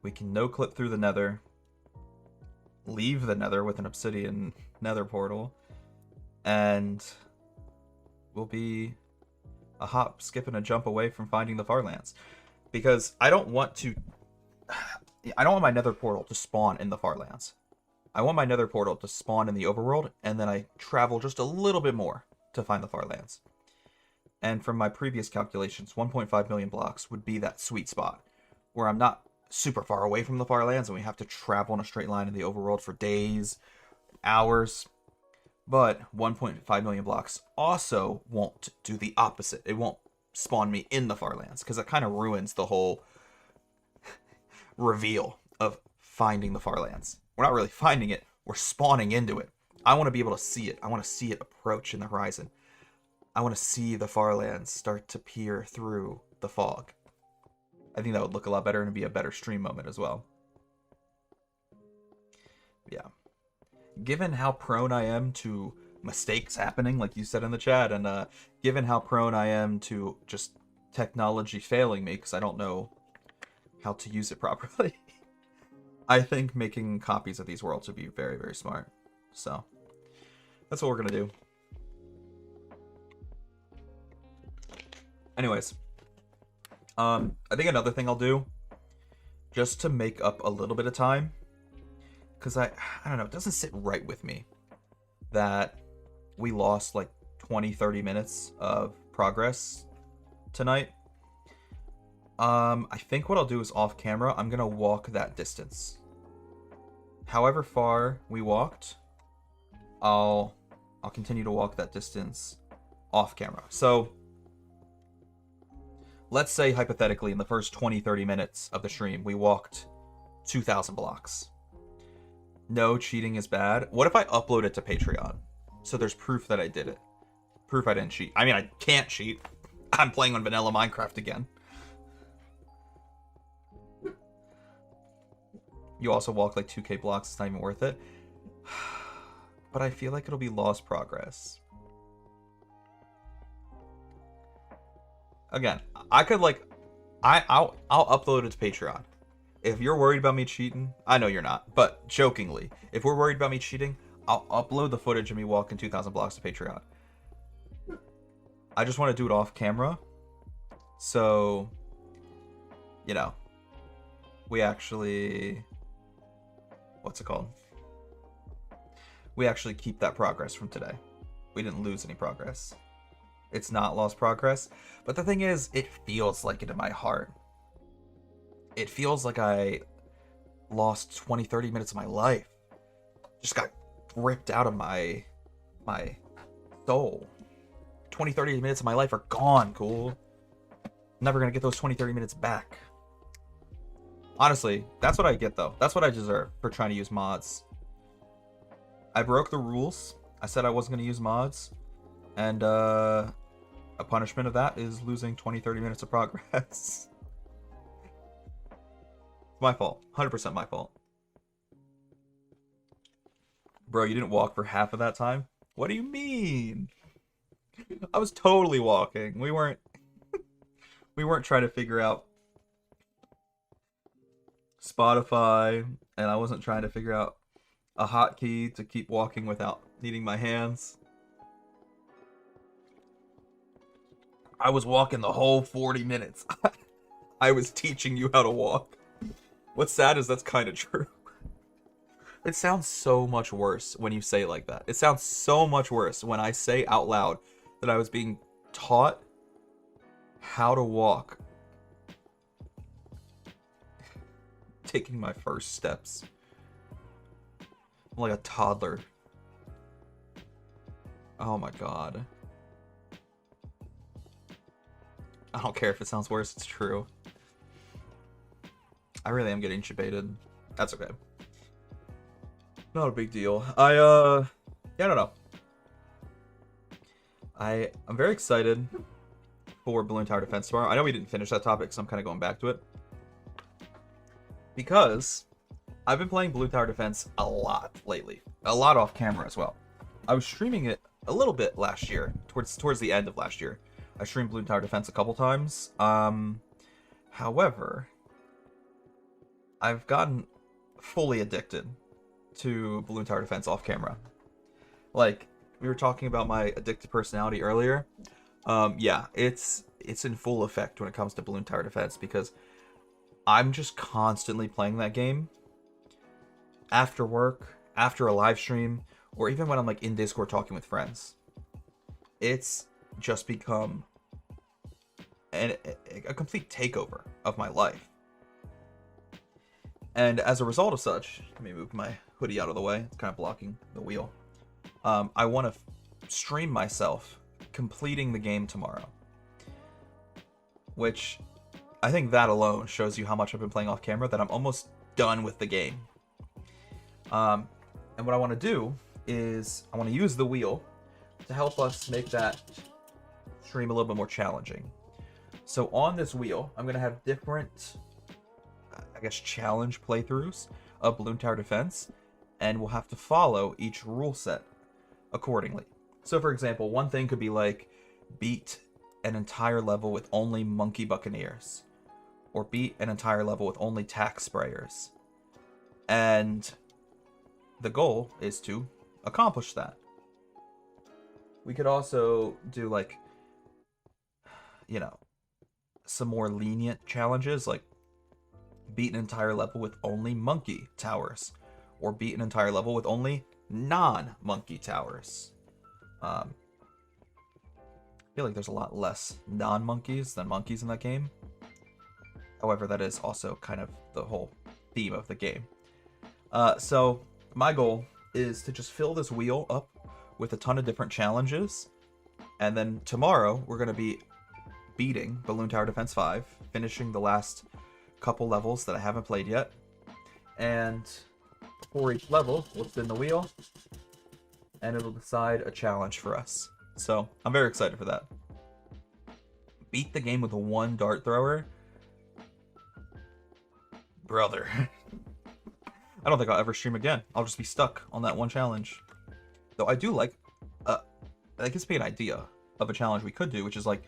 we can no-clip through the Nether, leave the Nether with an obsidian Nether portal, and we'll be a hop, skip, and a jump away from finding the Farlands. Because I don't want my Nether portal to spawn in the Farlands. I want my Nether portal to spawn in the overworld, and then I travel just a little bit more to find the Farlands. And from my previous calculations, 1.5 million blocks would be that sweet spot where I'm not super far away from the Farlands and we have to travel in a straight line in the overworld for days, hours. But 1.5 million blocks also won't do the opposite. It won't spawn me in the Farlands, because it kind of ruins the whole reveal of finding the Farlands. We're not really finding it, we're spawning into it. I want to be able to see it. I want to see it approach in the horizon. I want to see the Farlands start to peer through the fog. I think that would look a lot better and be a better stream moment as well. Yeah. Given how prone I am to mistakes happening, like you said in the chat, and given how prone I am to just technology failing me because I don't know how to use it properly, I think making copies of these worlds would be very, very smart. So that's what we're gonna do. Anyways, I think another thing I'll do, just to make up a little bit of time, because I don't know, it doesn't sit right with me that we lost like 20-30 minutes of progress tonight. I think what I'll do is off camera, I'm gonna walk that distance. However far we walked, I'll continue to walk that distance off camera. So let's say hypothetically in the first 20-30 minutes of the stream we walked 2,000 blocks. No, cheating is bad. What if I upload it to Patreon so there's proof that I did it? Proof I didn't cheat. I mean, I can't cheat. I'm playing on vanilla Minecraft again. You also walk like 2k blocks. It's not even worth it. But I feel like it'll be lost progress. Again, I could like, I'll upload it to Patreon. if you're worried about me cheating, I know you're not, but jokingly, if we're worried about me cheating, I'll upload the footage of me walking 2,000 blocks to Patreon. I just want to do it off camera, so, you know, we actually, what's it called? We actually keep that progress from today. We didn't lose any progress. It's not lost progress, but the thing is, it feels like it in my heart. It feels like I lost 20, 30 minutes of my life. Just got ripped out of my soul. 20, 30 minutes of my life are gone, cool. Never gonna get those 20, 30 minutes back. Honestly, that's what I get though. That's what I deserve for trying to use mods. I broke the rules. I said I wasn't gonna use mods. And a punishment of that is losing 20, 30 minutes of progress. My fault. 100% my fault. Bro, you didn't walk for half of that time? What do you mean? I was totally walking. We weren't trying to figure out Spotify, and I wasn't trying to figure out a hotkey to keep walking without needing my hands. I was walking the whole 40 minutes. I was teaching you how to walk. What's sad is that's kind of true. It sounds so much worse when you say it like that. It sounds so much worse when I say out loud that I was being taught how to walk. Taking my first steps. I'm like a toddler. Oh my god. I don't care if it sounds worse, it's true. I really am getting debated. That's okay. Not a big deal. Yeah, I don't know. I'm very excited for Balloon Tower Defense tomorrow. I know we didn't finish that topic, so I'm kind of going back to it. Because I've been playing Balloon Tower Defense a lot lately. A lot off camera as well. I was streaming it a little bit last year, towards the end of last year. I streamed Balloon Tower Defense a couple times. However, I've gotten fully addicted to Balloon Tower Defense off camera. Like, we were talking about my addicted personality earlier. Yeah, it's in full effect when it comes to Balloon Tower Defense, because I'm just constantly playing that game after work, after a live stream, or even when I'm like in Discord talking with friends. It's just become a complete takeover of my life. And as a result of such, let me move my hoodie out of the way. It's kind of blocking the wheel. I want to stream myself completing the game tomorrow. Which, I think that alone shows you how much I've been playing off camera, that I'm almost done with the game. And what I want to do is, I want to use the wheel to help us make that stream a little bit more challenging. So on this wheel, I'm going to have different, I guess, challenge playthroughs of Balloon Tower Defense, and we'll have to follow each rule set accordingly. So for example, one thing could be like, beat an entire level with only monkey buccaneers, or beat an entire level with only tax sprayers. And the goal is to accomplish that. We could also do, like, you know, some more lenient challenges, like beat an entire level with only monkey towers, or beat an entire level with only non-monkey towers. I feel like there's a lot less non-monkeys than monkeys in that game. However, that is also kind of the whole theme of the game. So my goal is to just fill this wheel up with a ton of different challenges, and then tomorrow we're going to be beating Balloon Tower Defense 5, finishing the last couple levels that I haven't played yet, and for each level we'll spin the wheel and it'll decide a challenge for us. So I'm very excited for that. Beat the game with a one dart thrower? Brother. I don't think I'll ever stream again. I'll just be stuck on that one challenge. Though I do like, that gives me an idea of a challenge we could do, which is like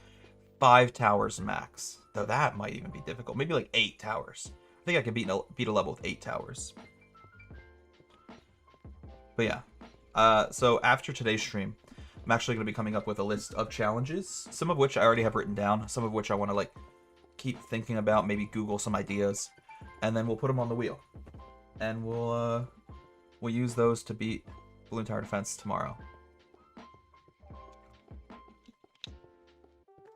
5 towers max. Though that might even be difficult. Maybe like 8 towers. think I can beat a level with 8 towers. But yeah. So after today's stream, I'm actually going to be coming up with a list of challenges, some of which I already have written down, some of which I want to like keep thinking about, maybe Google some ideas, and then we'll put them on the wheel. And we'll use those to beat Balloon Tower Defense tomorrow.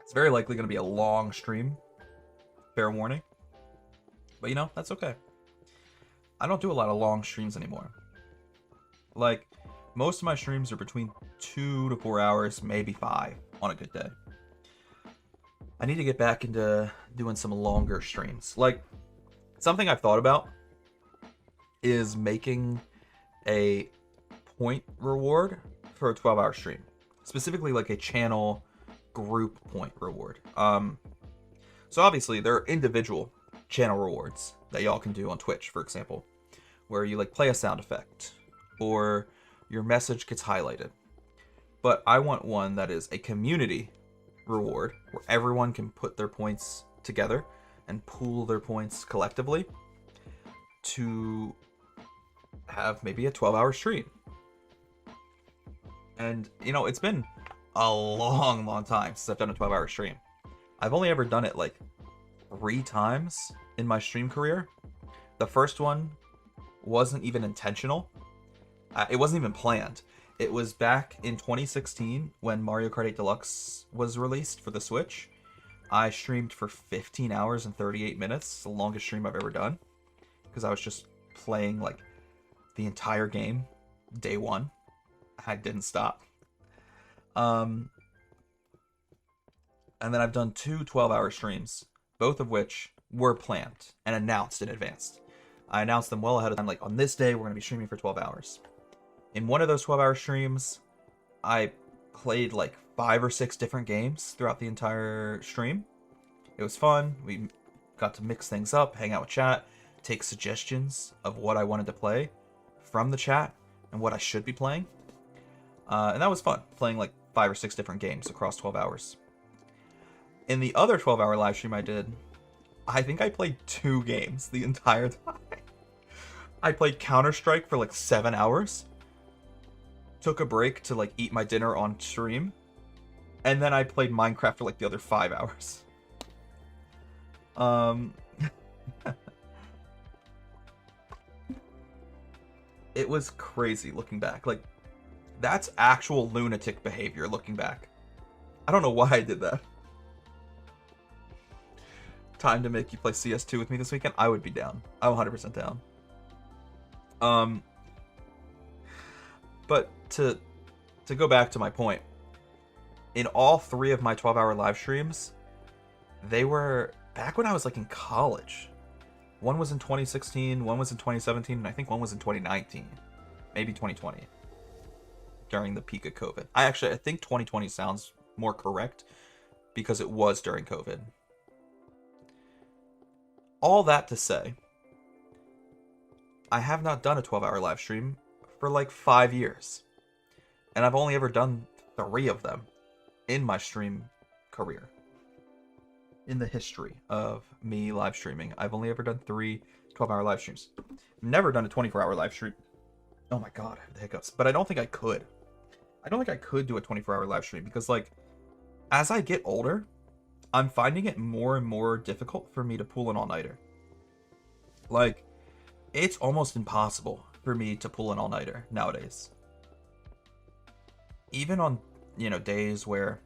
It's very likely going to be a long stream, fair warning. But you know, that's okay. I don't do a lot of long streams anymore. Like, most of my streams are between 2 to 4 hours, maybe 5 on a good day. I need to get back into doing some longer streams. Like, something I've thought about is making a point reward for a 12-hour stream. Specifically, like a channel group point reward. So obviously, there are individual channel rewards that y'all can do on Twitch, for example, where you like play a sound effect or your message gets highlighted. But I want one that is a community reward where everyone can put their points together and pool their points collectively to have maybe a 12-hour stream. And, you know, it's been a long time since I've done a 12-hour stream. I've only ever done it like 3 times in my stream career. The first one wasn't even intentional. It wasn't even planned. It was back in 2016 when Mario Kart 8 Deluxe was released for the Switch. I streamed for 15 hours and 38 minutes, the longest stream I've ever done, because I was just playing like the entire game day one. I didn't stop. And then I've done 2 12-hour streams, both of which were planned and announced in advance. I announced them well ahead of time, like on this day we're going to be streaming for 12 hours. In one of those 12-hour streams, I played like 5 or 6 different games throughout the entire stream. It was fun. We got to mix things up, hang out with chat, take suggestions of what I wanted to play from the chat and what I should be playing. And that was fun, playing like 5 or 6 different games across 12 hours. In the other 12-hour live stream I did, I think I played 2 games the entire time. I played Counter-Strike for like 7 hours. Took a break to like eat my dinner on stream. And then I played Minecraft for like the other 5 hours. It was crazy looking back. Like, that's actual lunatic behavior looking back. I don't know why I did that. Time to make you play CS2 with me this weekend? I would be down. I'm 100% down. But to go back to my point, in all 3 of my 12-hour live streams, they were back when I was like in college. One was in 2016, one was in 2017, and I think one was in 2019. Maybe 2020. During the peak of COVID. I think 2020 sounds more correct because it was during COVID. All that to say, I have not done a 12-hour live stream for like 5 years. And I've only ever done 3 of them in my stream career. In the history of me live streaming, I've only ever done 3 12-hour live streams. Never done a 24-hour live stream. Oh my god, I have the hiccups. But I don't think I could. I don't think I could do a 24-hour live stream because, like, as I get older, I'm finding it more and more difficult for me to pull an all-nighter. Like, it's almost impossible for me to pull an all-nighter nowadays. Even on, you know, days where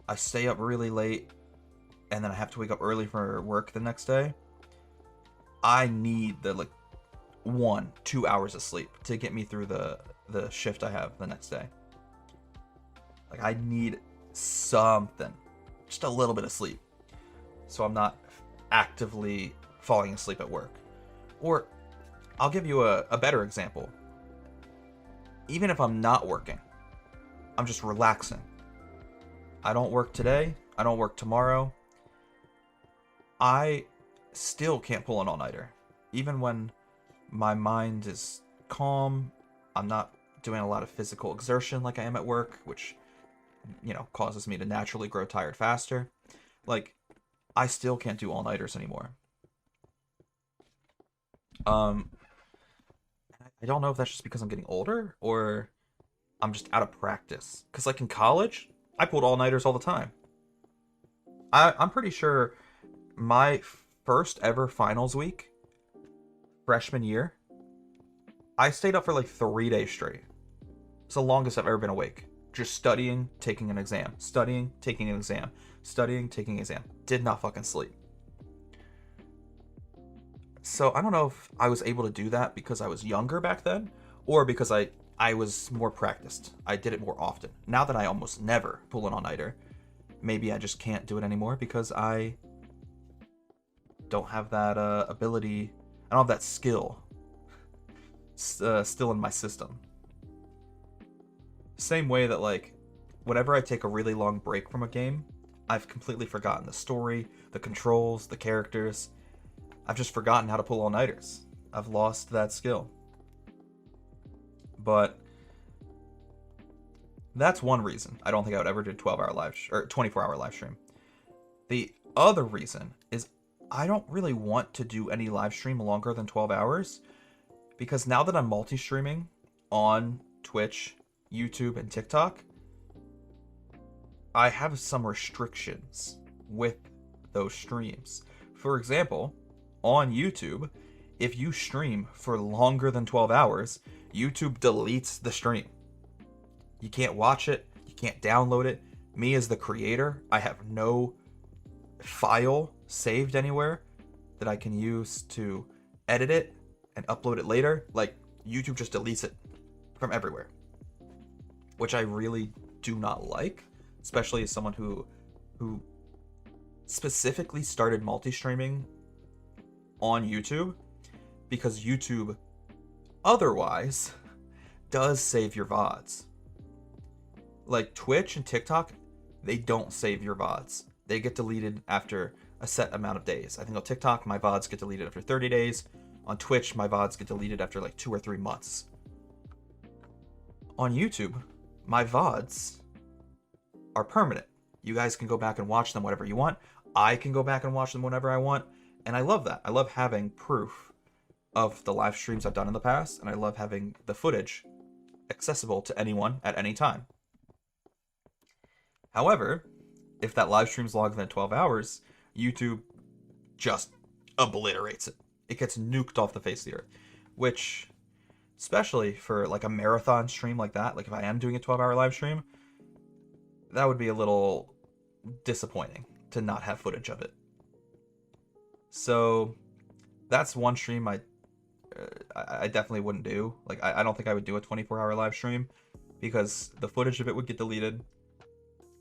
I stay up really late and then I have to wake up early for work the next day, I need the, like, 1-2 hours of sleep to get me through the shift I have the next day. Like, I need something, just a little bit of sleep, so I'm not actively falling asleep at work. Or I'll give you a better example. Even if I'm not working, I'm just relaxing. I don't work today, I don't work tomorrow, I still can't pull an all-nighter. Even when my mind is calm, I'm not doing a lot of physical exertion like I am at work, which, you know, causes me to naturally grow tired faster. Like, I still can't do all-nighters anymore. Um, I don't know if that's just because I'm getting older or I'm just out of practice. Because, like, in college, I pulled all nighters all the time. I'm pretty sure my first ever finals week, freshman year, I stayed up for like 3 days straight. It's the longest I've ever been awake. Just studying, taking an exam, studying, taking an exam, studying, taking an exam. Did not fucking sleep. So I don't know if I was able to do that because I was younger back then, or because I was more practiced. I did it more often. Now that I almost never pull an all-nighter, maybe I just can't do it anymore because I don't have that ability. I don't have that skill still in my system. Same way that, like, whenever I take a really long break from a game, I've completely forgotten the story, the controls, the characters. I've just forgotten how to pull all-nighters. I've lost that skill. But that's one reason I don't think I would ever do 12-hour or 24-hour live stream. The other reason is I don't really want to do any live stream longer than 12 hours because now that I'm multi-streaming on Twitch, YouTube, and TikTok, I have some restrictions with those streams. For example, on YouTube, if you stream for longer than 12 hours, YouTube deletes the stream. You can't watch it, you can't download it. Me as the creator, I have no file saved anywhere that I can use to edit it and upload it later. Like, YouTube just deletes it from everywhere, which I really do not like, especially as someone who specifically started multi-streaming on YouTube because YouTube otherwise does save your VODs. Like Twitch and TikTok, they don't save your VODs. They get deleted after a set amount of days. I think on TikTok, my VODs get deleted after 30 days. On Twitch, my VODs get deleted after like 2 or 3 months. On YouTube, my VODs are permanent. You guys can go back and watch them whenever you want. I can go back and watch them whenever I want. And I love that. I love having proof of the live streams I've done in the past. And I love having the footage accessible to anyone at any time. However, if that live stream's longer than 12 hours, YouTube just obliterates it. It gets nuked off the face of the earth. Which, especially for like a marathon stream like that, like if I am doing a 12-hour live stream, that would be a little disappointing to not have footage of it. So that's one stream I definitely wouldn't do. Like I don't think I would do a 24-hour live stream because the footage of it would get deleted,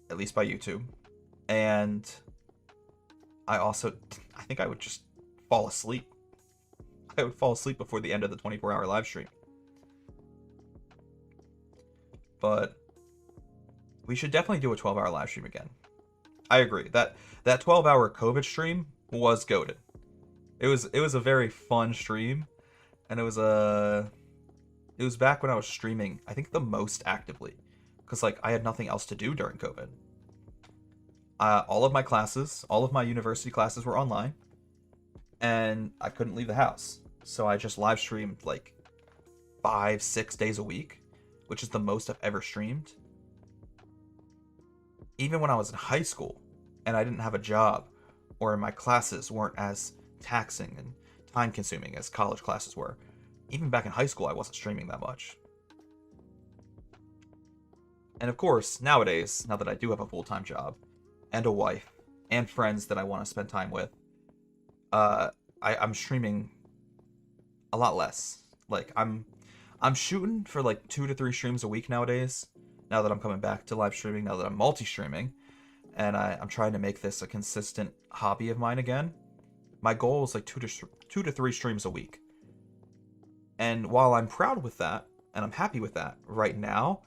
at least by YouTube. And I think I would just fall asleep. I would fall asleep before the end of the 24-hour live stream. But we should definitely do a 12-hour live stream again. I agree. That 12-hour COVID stream was goated. It was a very fun stream, and it was back when I was streaming, I think the most actively, because like I had nothing else to do during COVID. All of my classes, all of my university classes were online, and I couldn't leave the house. So I just live streamed like 5-6 days a week, which is the most I've ever streamed. Even when I was in high school and I didn't have a job, or my classes weren't as taxing and time consuming as college classes were, even back in high school I wasn't streaming that much. And of course, nowadays, now that I do have a full-time job and a wife and friends that I want to spend time with, I'm streaming a lot less. Like I'm shooting for like 2 to 3 streams a week nowadays. Now that I'm coming back to live streaming, now that I'm multi-streaming, and I'm trying to make this a consistent hobby of mine again. My goal is like 2 to 3 streams a week. And while I'm proud with that, and I'm happy with that right now,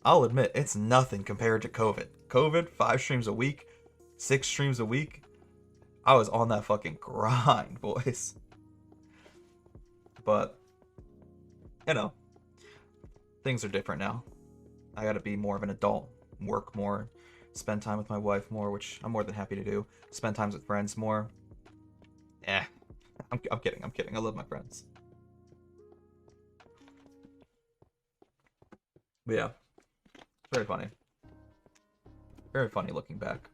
I'll admit it's nothing compared to COVID. COVID, 5 streams a week, 6 streams a week. I was on that fucking grind, boys. But, you know, things are different now. I gotta be more of an adult, work more, spend time with my wife more, which I'm more than happy to do. Spend time with friends more. I'm kidding. I'm kidding. I love my friends. But yeah, very funny. Very funny looking back.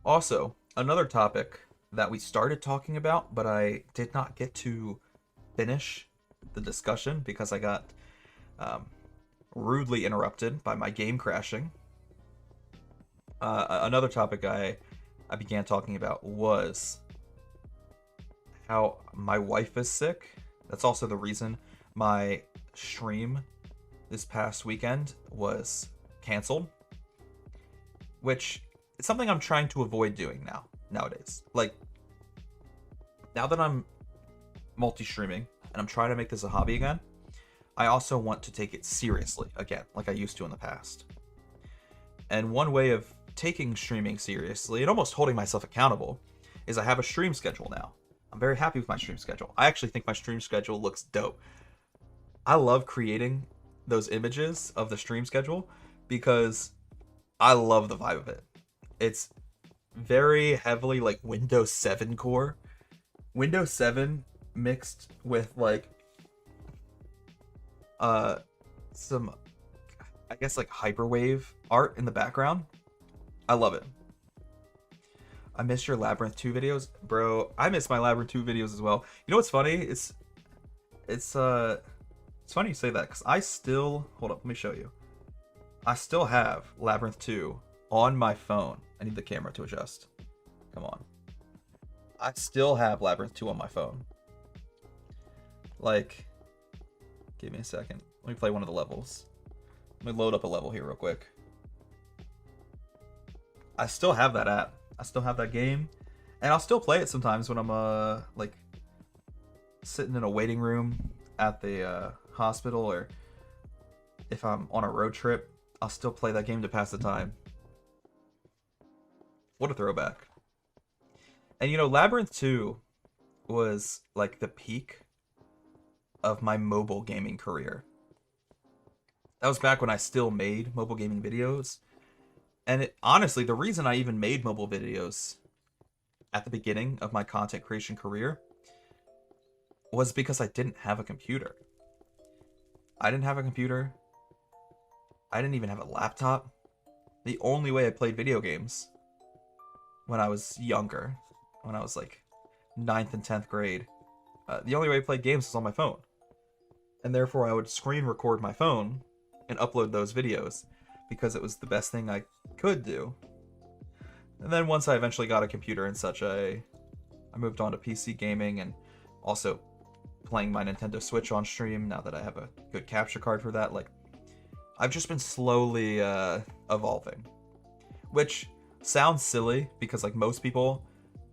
Also, another topic that we started talking about, but I did not get to finish the discussion because I got um, rudely interrupted by my game crashing. Another topic I began talking about was how my wife is sick. That's also the reason my stream this past weekend was canceled, which is something I'm trying to avoid doing nowadays. Like, now that I'm multi-streaming and I'm trying to make this a hobby again, I also want to take it seriously again, like I used to in the past. And one way of taking streaming seriously and almost holding myself accountable is I have a stream schedule now. I'm very happy with my stream schedule. I actually think my stream schedule looks dope. I love creating those images of the stream schedule because I love the vibe of it. It's very heavily like Windows 7 core. Windows 7 mixed with like some, I guess, like hyperwave art in the background. I love it. I miss your Labyrinth 2 videos. Bro, I miss my Labyrinth 2 videos as well. You know what's funny? It's funny you say that because I still, hold up, let me show you. I still have Labyrinth 2 on my phone. I need the camera to adjust. Come on. I still have Labyrinth 2 on my phone. Like, give me a second. Let me play one of the levels. Let me load up a level here real quick. I still have that app. I still have that game. And I'll still play it sometimes when I'm, like, sitting in a waiting room at the, hospital, or if I'm on a road trip, I'll still play that game to pass the time. What a throwback. And you know, Labyrinth 2 was like the peak of my mobile gaming career. That was back when I still made mobile gaming videos. And honestly, the reason I even made mobile videos at the beginning of my content creation career was because I didn't have a computer. I didn't have a computer. I didn't even have a laptop. The only way I played video games when I was younger, when I was like 9th and 10th grade, the only way I played games was on my phone. And therefore I would screen record my phone and upload those videos because it was the best thing I could do. And then once I eventually got a computer and such, I moved on to PC gaming and also playing my Nintendo Switch on stream now that I have a good capture card for that. Like, I've just been slowly evolving, which sounds silly because like most people,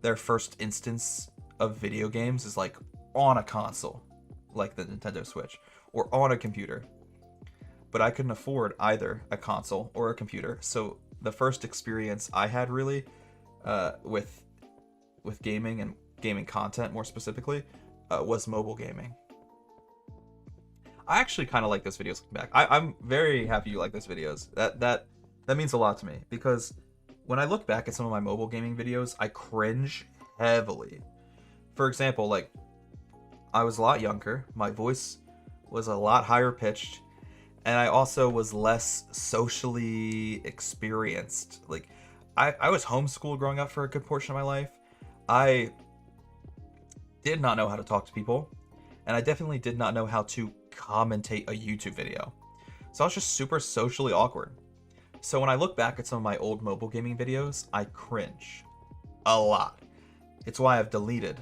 their first instance of video games is like on a console, like the Nintendo Switch, or on a computer. But I couldn't afford either a console or a computer, so the first experience I had really with gaming and gaming content more specifically was mobile gaming. I actually kind of like those videos looking back. I'm very happy you like those videos. That means a lot to me because when I look back at some of my mobile gaming videos, I cringe heavily. For example, like, I was a lot younger, my voice was a lot higher pitched, and I also was less socially experienced. Like, I was homeschooled growing up for a good portion of my life. I did not know how to talk to people, and I definitely did not know how to commentate a YouTube video. So I was just super socially awkward. So when I look back at some of my old mobile gaming videos, I cringe a lot. It's why I've deleted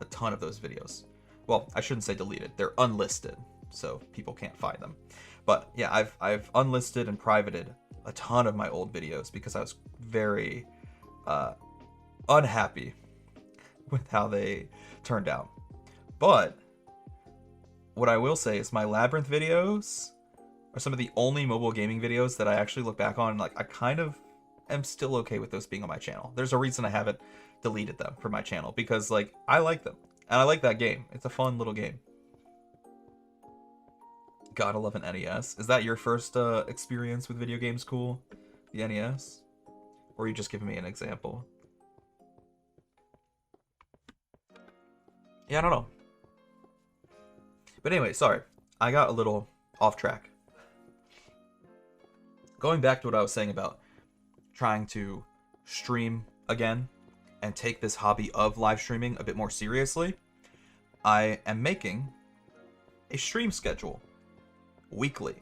a ton of those videos. Well, I shouldn't say deleted, they're unlisted, so people can't find them. But yeah, I've unlisted and privated a ton of my old videos because I was very unhappy with how they turned out. But what I will say is my Labyrinth videos are some of the only mobile gaming videos that I actually look back on and like I kind of am still okay with those being on my channel. There's a reason I haven't deleted them from my channel because like I like them and I like that game. It's a fun little game. Gotta love an NES. Is that your first experience with video games? Cool, the NES, or are you just giving me an example? Yeah, I don't know. But anyway, sorry. I got a little off track. Going back to what I was saying about trying to stream again and take this hobby of live streaming a bit more seriously, I am making a stream schedule weekly.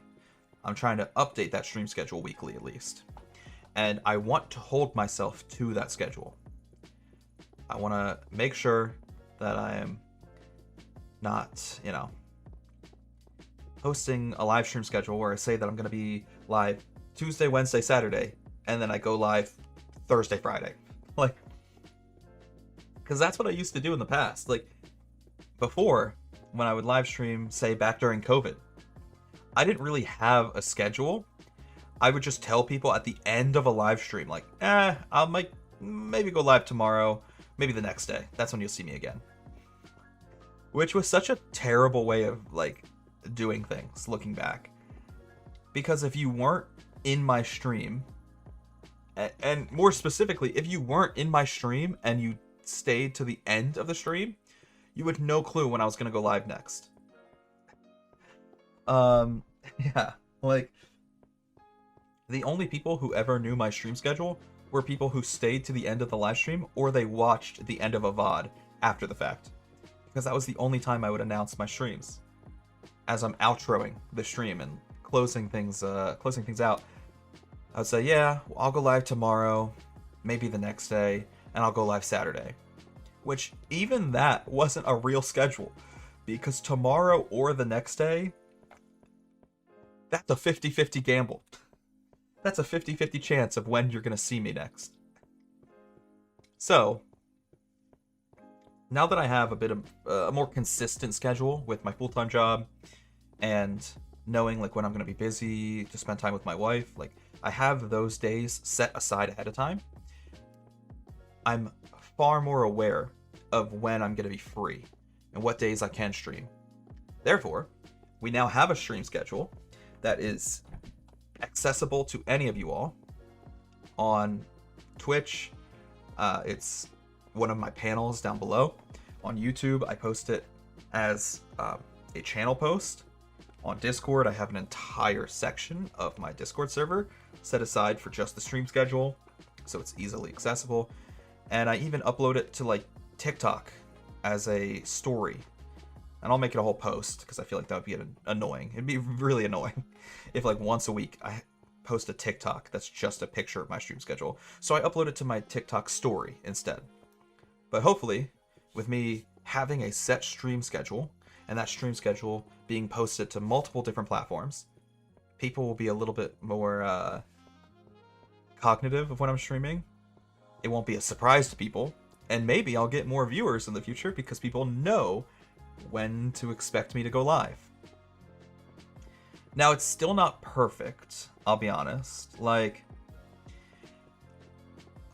I'm trying to update that stream schedule weekly at least. And I want to hold myself to that schedule. I want to make sure that I am not, posting a live stream schedule where I say that I'm going to be live Tuesday, Wednesday, Saturday, and then I go live Thursday, Friday. Like, because that's what I used to do in the past. Like, before, when I would live stream, say, back during COVID, I didn't really have a schedule. I would just tell people at the end of a live stream, like, I'll maybe go live tomorrow, maybe the next day. That's when you'll see me again. Which was such a terrible way of, like, doing things, looking back. Because if you weren't in my stream, and more specifically, if you weren't in my stream and you stayed to the end of the stream, you had no clue when I was going to go live next. Yeah, like, the only people who ever knew my stream schedule were people who stayed to the end of the live stream, or they watched the end of a VOD after the fact. Because that was the only time I would announce my streams. As I'm outroing the stream and closing things out, I would say, yeah, I'll go live tomorrow, maybe the next day, and I'll go live Saturday. Which, even that wasn't a real schedule, because tomorrow or the next day, that's a 50-50 gamble. That's a 50-50 chance of when you're going to see me next. So, now that I have a bit of a more consistent schedule with my full-time job, and knowing like when I'm going to be busy to spend time with my wife, like I have those days set aside ahead of time, I'm far more aware of when I'm going to be free and what days I can stream. Therefore, we now have a stream schedule that is accessible to any of you all on Twitch. It's one of my panels down below. On YouTube, I post it as a channel post. On Discord, I have an entire section of my Discord server set aside for just the stream schedule, so it's easily accessible. And I even upload it to like TikTok as a story. And I'll make it a whole post because I feel like that would be annoying. It'd be really annoying if like once a week I post a TikTok that's just a picture of my stream schedule. So I upload it to my TikTok story instead. But hopefully, with me having a set stream schedule, and that stream schedule being posted to multiple different platforms, people will be a little bit more cognitive of when I'm streaming. It won't be a surprise to people, and maybe I'll get more viewers in the future because people know when to expect me to go live. Now, it's still not perfect, I'll be honest. Like,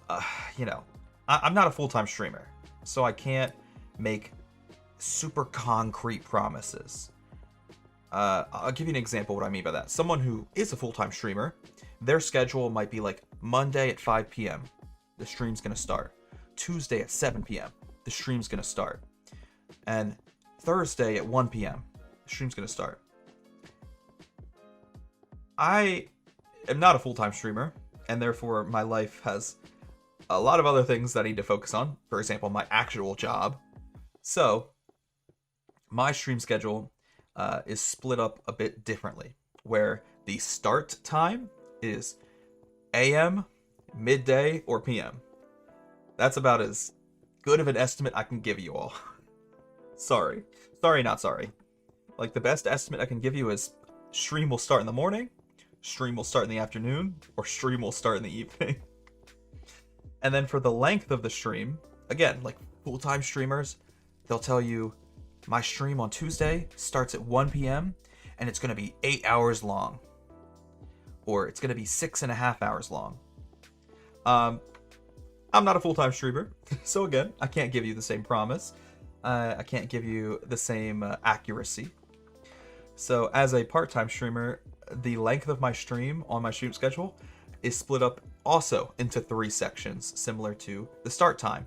I'm not a full-time streamer, so I can't make super concrete promises. I'll give you an example of what I mean by that. Someone who is a full-time streamer, their schedule might be like Monday at 5 p.m. the stream's gonna start. Tuesday at 7 p.m. the stream's gonna start. And Thursday at 1 p.m. the stream's gonna start. I am not a full-time streamer, and therefore my life has a lot of other things that I need to focus on. For example, my actual job. So, my stream schedule is split up a bit differently, where the start time is AM, midday, or PM. That's about as good of an estimate I can give you all. Sorry, not sorry. Like, the best estimate I can give you is stream will start in the morning, stream will start in the afternoon, or stream will start in the evening. And then for the length of the stream, again, like full-time streamers, they'll tell you, my stream on Tuesday starts at 1 p.m. and it's going to be 8 hours long. Or it's going to be 6.5 hours long. I'm not a full-time streamer, so again, I can't give you the same promise. I can't give you the same accuracy. So as a part-time streamer, the length of my stream on my stream schedule is split up also into 3 sections, similar to the start time.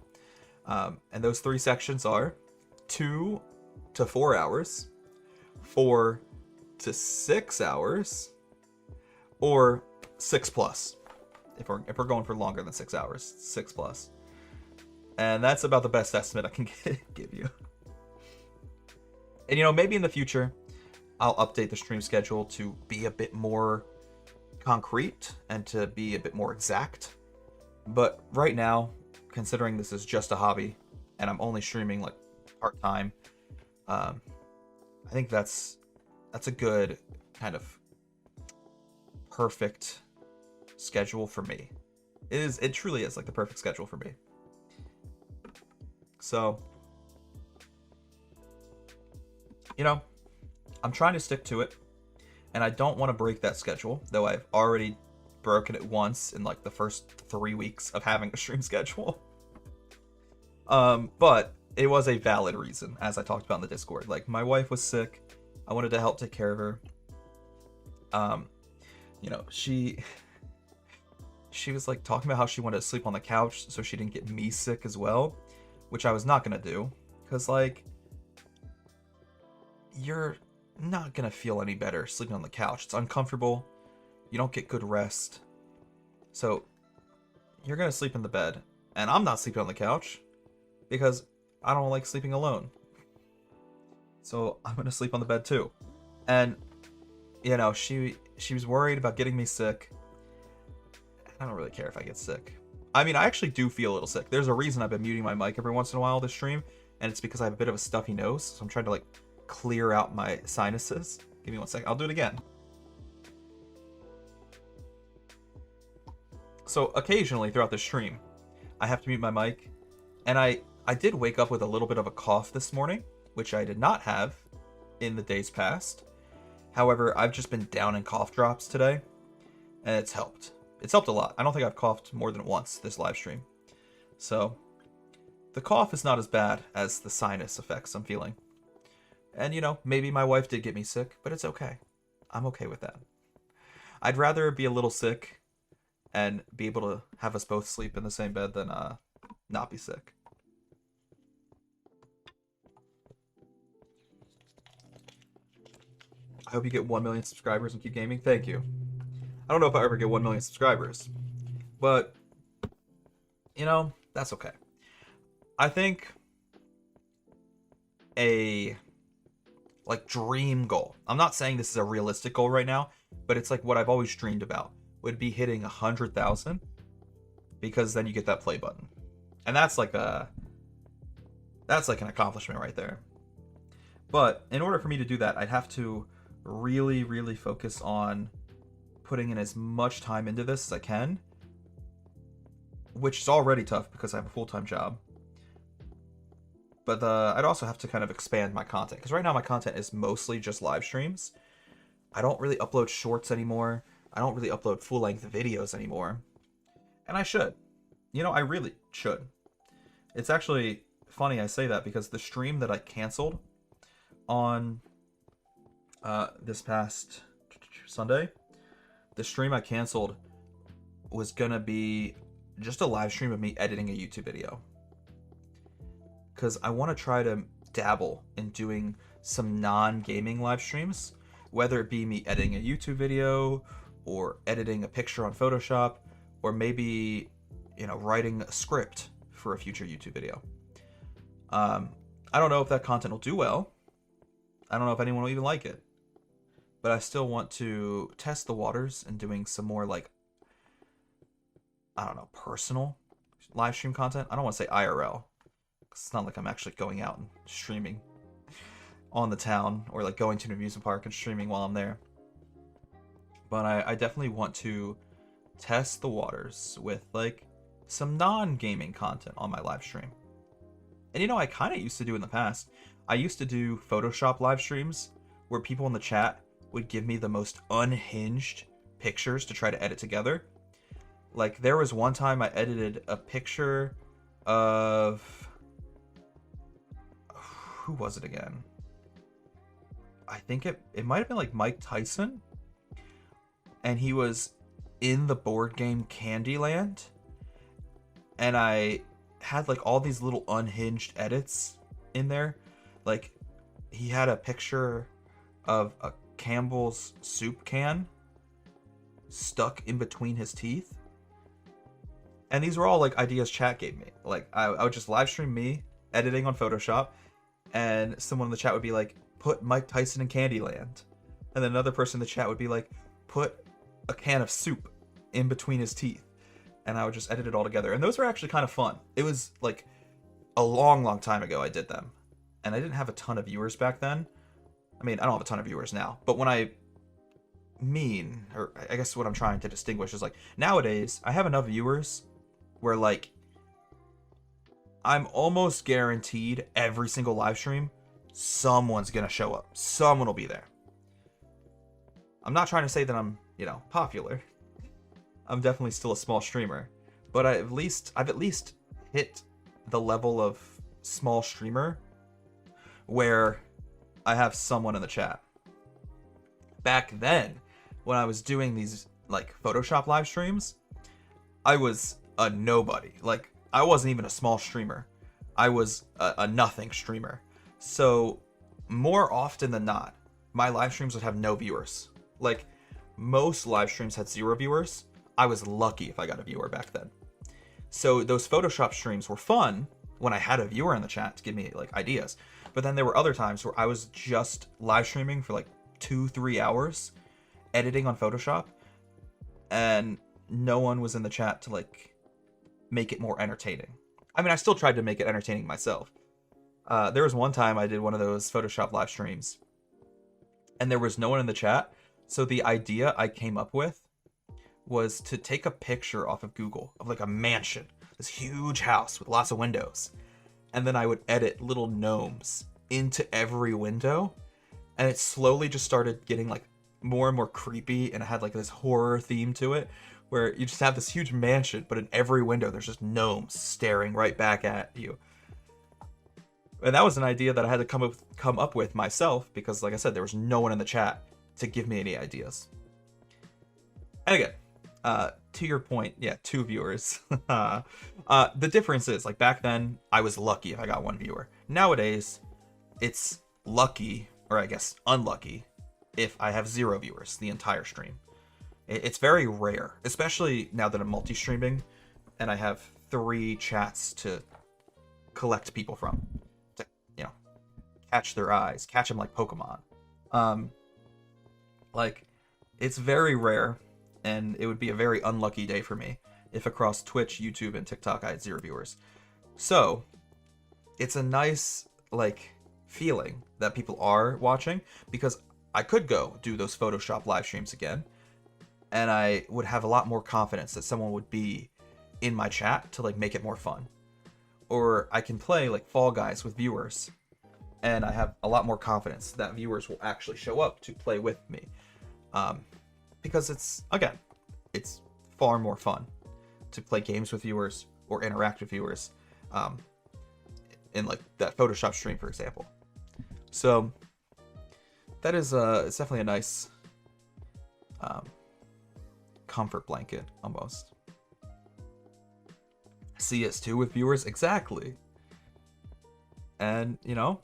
And those 3 sections are 2 to 4 hours, 4 to 6 hours, or 6+. If we're going for longer than 6 hours, 6+. And that's about the best estimate I can give you. And maybe in the future, I'll update the stream schedule to be a bit more concrete and to be a bit more exact. But right now, considering this is just a hobby and I'm only streaming like part-time, I think that's a good kind of perfect schedule for me. It truly is like the perfect schedule for me. So, I'm trying to stick to it, and I don't want to break that schedule, though I've already broken it once in like the first 3 weeks of having a stream schedule. But it was a valid reason, as I talked about in the Discord. Like, my wife was sick. I wanted to help take care of her. She was like talking about how she wanted to sleep on the couch so she didn't get me sick as well, which I was not gonna do, because like, you're not gonna feel any better sleeping on the couch. It's uncomfortable. You don't get good rest. So you're gonna sleep in the bed, and I'm not sleeping on the couch because I don't like sleeping alone. So I'm gonna sleep on the bed too. And she was worried about getting me sick. I don't really care if I get sick. I mean, I actually do feel a little sick. There's a reason I've been muting my mic every once in a while this stream, and it's because I have a bit of a stuffy nose, so I'm trying to like clear out my sinuses. Give me 1 second. I'll do it again. So occasionally throughout the stream, I have to mute my mic, and I did wake up with a little bit of a cough this morning, which I did not have in the days past. However, I've just been down in cough drops today, and it's helped. It's helped a lot. I don't think I've coughed more than once this live stream. So the cough is not as bad as the sinus effects I'm feeling. And maybe my wife did get me sick, but it's okay. I'm okay with that. I'd rather be a little sick and be able to have us both sleep in the same bed than not be sick. I hope you get 1 million subscribers and keep gaming. Thank you. I don't know if I ever get 1 million subscribers, but that's okay. I think a dream goal, I'm not saying this is a realistic goal right now, but it's like what I've always dreamed about, would be hitting 100,000, because then you get that play button, and that's like an accomplishment right there. But in order for me to do that, I'd have to really, really focus on putting in as much time into this as I can, which is already tough because I have a full-time job. But I'd also have to kind of expand my content, because right now my content is mostly just live streams. I don't really upload shorts anymore. I don't really upload full-length videos anymore. And I should. I really should. It's actually funny I say that, because the stream that I canceled on this past Sunday, the stream I canceled was gonna be just a live stream of me editing a YouTube video, because I want to try to dabble in doing some non-gaming live streams, whether it be me editing a YouTube video or editing a picture on Photoshop, or maybe writing a script for a future YouTube video. I don't know if that content will do well. I don't know if anyone will even like it, but I still want to test the waters and doing some more personal live stream content. I don't want to say IRL, because it's not like I'm actually going out and streaming on the town, or like going to an amusement park and streaming while I'm there. But I definitely want to test the waters with like some non-gaming content on my live stream. And I kind of used to do in the past. I used to do Photoshop live streams where people in the chat would give me the most unhinged pictures to try to edit together. Like, there was one time I edited a picture of... who was it again? I think it might have been like Mike Tyson. And he was in the board game Candyland. And I had like all these little unhinged edits in there. Like, he had a picture of a Campbell's soup can stuck in between his teeth. And these were all like ideas chat gave me. Like, I would just live stream me editing on Photoshop, and someone in the chat would be like, put Mike Tyson in Candyland. And then another person in the chat would be like, put a can of soup in between his teeth. And I would just edit it all together. And those were actually kind of fun. It was like a long time ago I did them. And I didn't have a ton of viewers back then. I mean, I don't have a ton of viewers now. But when I mean, or I guess what I'm trying to distinguish is like, nowadays, I have enough viewers where like, I'm almost guaranteed every single live stream, someone's gonna show up. Someone will be there. I'm not trying to say that I'm, you know, popular. I'm definitely still a small streamer, but I've at least hit the level of small streamer where I have someone in the chat. Back then, when I was doing these like Photoshop live streams, I was a nobody. Like, I wasn't even a small streamer. I was a nothing streamer. So more often than not, my live streams would have no viewers. Like, most live streams had 0 viewers. I was lucky if I got a viewer back then. So those Photoshop streams were fun when I had a viewer in the chat to give me like ideas. But then there were other times where I was just live streaming for like 2-3 hours, editing on Photoshop, and no one was in the chat to like make it more entertaining. I mean, I still tried to make it entertaining myself. There was one time I did one of those Photoshop live streams, and there was no one in the chat. So the idea I came up with was to take a picture off of Google of like a mansion, this huge house with lots of windows. And then I would edit little gnomes into every window. And it slowly just started getting like more and more creepy. And it had like this horror theme to it where you just have this huge mansion, but in every window, there's just gnomes staring right back at you. And that was an idea that I had to come up with myself because, like I said, there was no one in the chat to give me any ideas. And again, to your point, yeah, 2 viewers. The difference is, like, back then, I was lucky if I got 1 viewer. Nowadays, it's lucky, or I guess unlucky, if I have 0 viewers the entire stream. It's very rare, especially now that I'm multi-streaming, and I have 3 chats to collect people from. To, you know, catch their eyes, catch them like Pokemon. Like, it's very rare, and it would be a very unlucky day for me if across Twitch, YouTube, and TikTok I had 0 viewers. So, it's a nice, like, feeling that people are watching, because I could go do those Photoshop live streams again, and I would have a lot more confidence that someone would be in my chat to, like, make it more fun. Or I can play, like, Fall Guys with viewers, and I have a lot more confidence that viewers will actually show up to play with me. Because it's far more fun to play games with viewers or interact with viewers in like that Photoshop stream, for example. So that is it's definitely a nice comfort blanket almost. CS2 with viewers, exactly. And you know,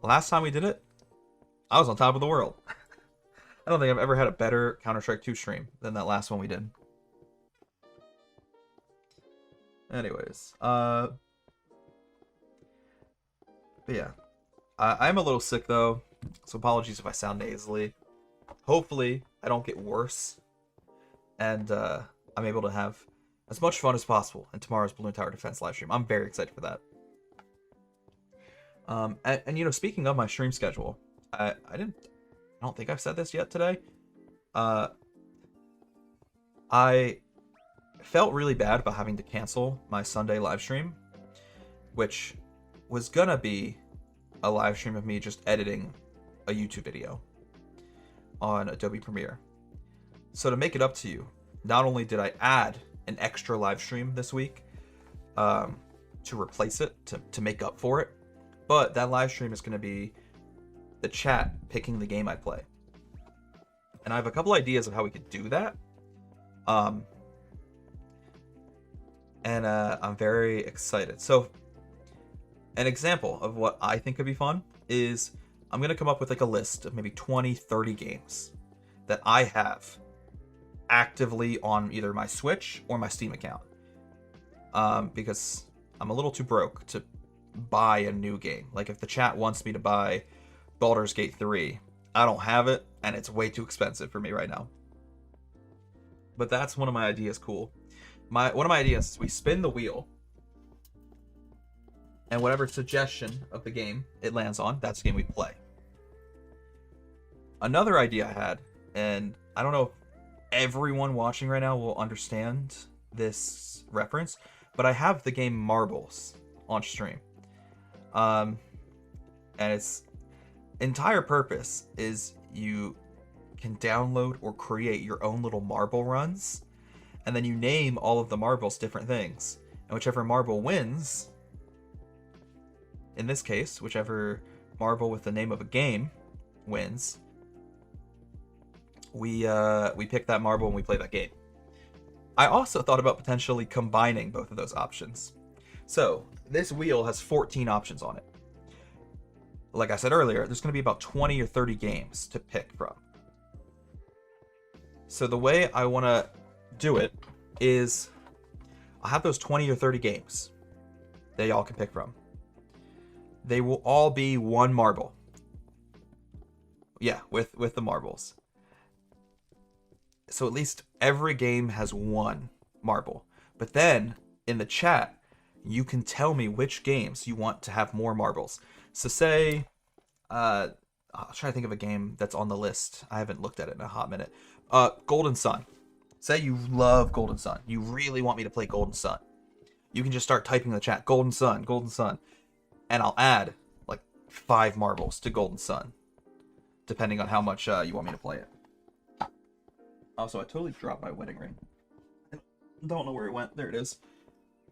last time we did it, I was on top of the world. I don't think I've ever had a better Counter-Strike 2 stream than that last one we did. Anyways, but yeah, I'm a little sick though, so apologies if I sound nasally. Hopefully, I don't get worse, and I'm able to have as much fun as possible in tomorrow's Balloon Tower Defense live stream. I'm very excited for that. And you know, speaking of my stream schedule, I don't think I've said this yet today. I felt really bad about having to cancel my Sunday live stream, which was gonna be a live stream of me just editing a YouTube video on Adobe Premiere. So to make it up to you, not only did I add an extra live stream this week to replace it, to make up for it, but that live stream is gonna be the chat picking the game I play. And I have a couple ideas of how we could do that. And I'm very excited. So, An example of what I think could be fun is I'm going to come up with like a list of maybe 20, 30 games that I have actively on either my Switch or my Steam account. Because I'm a little too broke to buy a new game. Like if the chat wants me to buy Baldur's Gate 3, I don't have it, and it's way too expensive for me right now. But that's one of my ideas. Cool. One of my ideas is we spin the wheel, and whatever suggestion of the game it lands on, that's the game we play. Another idea I had, and I don't know if everyone watching right now will understand this reference, but I have the game Marbles on stream. And its entire purpose is you can download or create your own little marble runs, and then you name all of the marbles different things. And whichever marble wins, in this case, whichever marble with the name of a game wins, we pick that marble and we play that game. I also thought about potentially combining both of those options. So this wheel has 14 options on it. Like I said earlier, there's going to be about 20 or 30 games to pick from. So the way I want to do it is I'll have those 20 or 30 games that y'all can pick from. They will all be one marble. Yeah, with the marbles. So at least every game has one marble. But then in the chat, you can tell me which games you want to have more marbles. So say, I'll try to think of a game that's on the list. I haven't looked at it in a hot minute. Golden Sun. Say you love Golden Sun. You really want me to play Golden Sun. You can just start typing in the chat, Golden Sun, Golden Sun. And I'll add like 5 marbles to Golden Sun, depending on how much you want me to play it. Also, I totally dropped my wedding ring. I don't know where it went. There it is.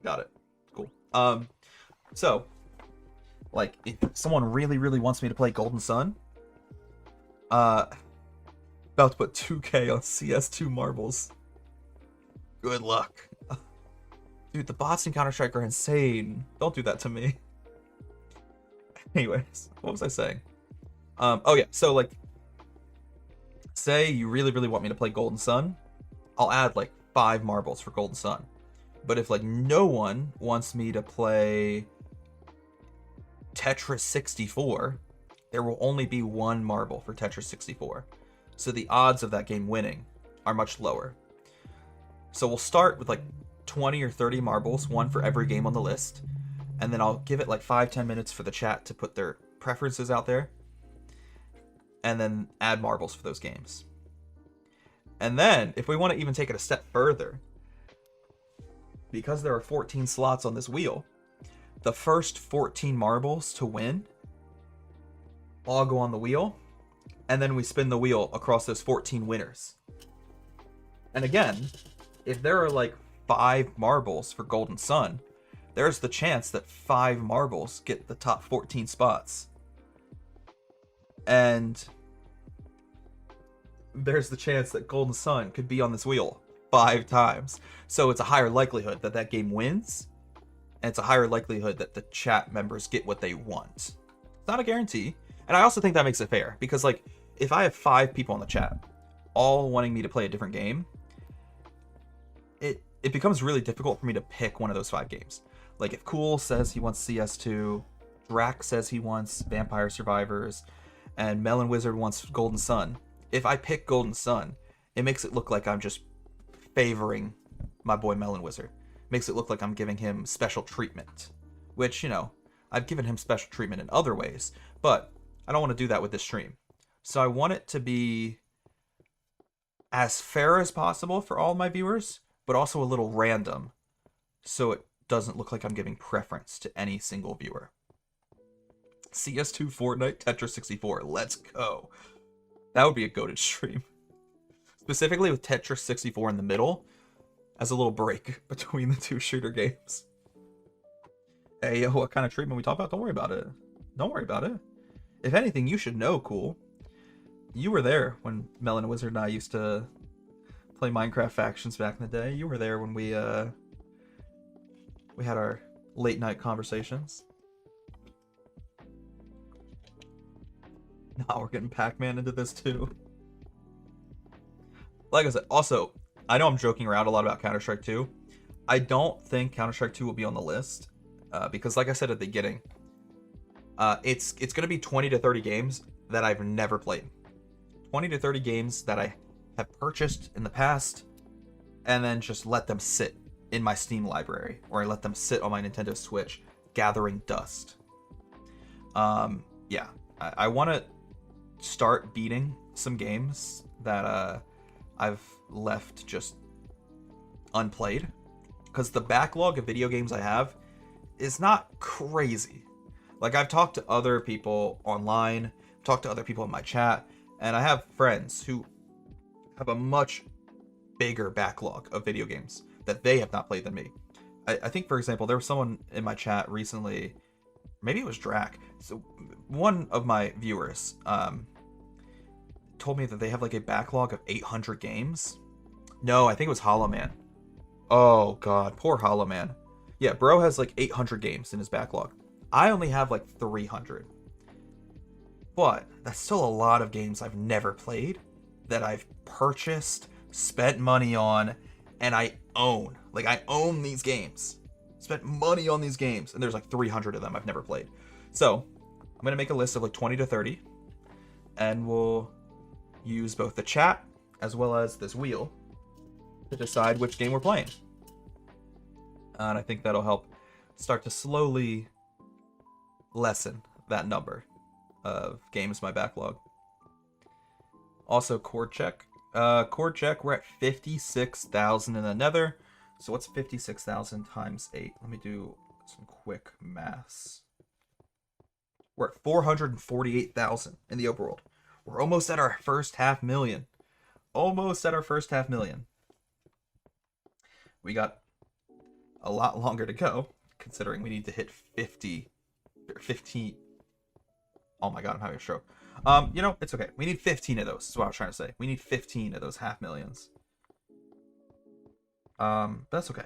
Got it. Cool. So, like, if someone really, really wants me to play Golden Sun, about to put 2K on CS2 marbles. Good luck. Dude, the bots in Counter-Strike are insane. Don't do that to me. Anyways, what was I saying? Oh yeah, so like, say you really, really want me to play Golden Sun, I'll add like 5 marbles for Golden Sun. But if like no one wants me to play Tetris 64, there will only be 1 marble for Tetris 64. So the odds of that game winning are much lower. So we'll start with like 20 or 30 marbles, 1 for every game on the list. And then I'll give it like 5-10 minutes for the chat to put their preferences out there. And then add marbles for those games. And then, if we want to even take it a step further, because there are 14 slots on this wheel, the first 14 marbles to win all go on the wheel, and then we spin the wheel across those 14 winners. And again, if there are like 5 marbles for Golden Sun, there's the chance that 5 marbles get the top 14 spots. And there's the chance that Golden Sun could be on this wheel 5 times. So it's a higher likelihood that that game wins, and it's a higher likelihood that the chat members get what they want. It's not a guarantee. And I also think that makes it fair, because like, if I have 5 people in the chat all wanting me to play a different game, it becomes really difficult for me to pick one of those 5 games. Like if Cool says he wants CS2, Drac says he wants Vampire Survivors, and Melon Wizard wants Golden Sun. If I pick Golden Sun, it makes it look like I'm just favoring my boy Melon Wizard. Makes it look like I'm giving him special treatment. Which, you know, I've given him special treatment in other ways, but I don't want to do that with this stream. So I want it to be as fair as possible for all my viewers, but also a little random, so it doesn't look like I'm giving preference to any single viewer. CS2, Fortnite, Tetris 64, let's go. That would be a goated stream. Specifically with Tetris 64 in the middle, as a little break between the 2 shooter games. Hey, yo, what kind of treatment we talk about? Don't worry about it. Don't worry about it. If anything, you should know, Cool. You were there when Melon Wizard and I used to play Minecraft factions back in the day. You were there when we had our late night conversations. Now we're getting Pac-Man into this too. Like I said, also, I know I'm joking around a lot about Counter-Strike 2. I don't think Counter-Strike 2 will be on the list because, like I said at the beginning, it's going to be 20 to 30 games that I've never played. 20 to 30 games that I have purchased in the past and then just let them sit in my Steam library, or I let them sit on my Nintendo Switch gathering dust. Yeah, I want to start beating some games that I've left just unplayed, because the backlog of video games I have is not crazy. Like, I've talked to other people online, talked to other people in my chat, and I have friends who have a much bigger backlog of video games that they have not played than me. I think, for example, there was someone in my chat recently, maybe it was Drac. So one of my viewers told me that they have like a backlog of 800 games. No, I think it was Hollow Man. Oh god, poor Hollow Man. Yeah, bro has like 800 games in his backlog. I only have like 300. But that's still a lot of games I've never played, that I've purchased, spent money on, and I own. Like, I own these games. Spent money on these games, and there's like 300 of them I've never played. So, I'm going to make a list of like 20 to 30, and we'll use both the chat as well as this wheel to decide which game we're playing. And I think that'll help start to slowly lessen that number of games in my backlog. Also, chord check. Chord check, we're at 56,000 in the nether. So what's 56,000 times 8? Let me do some quick maths. We're at 448,000 in the overworld. We're almost at our first 500,000. Almost at our first 500,000. We got a lot longer to go, considering we need to hit 50. Oh my god, I'm having a stroke. You know, it's okay. We need 15 of those, is what I was trying to say. We need 15 of those 500,000s. That's okay.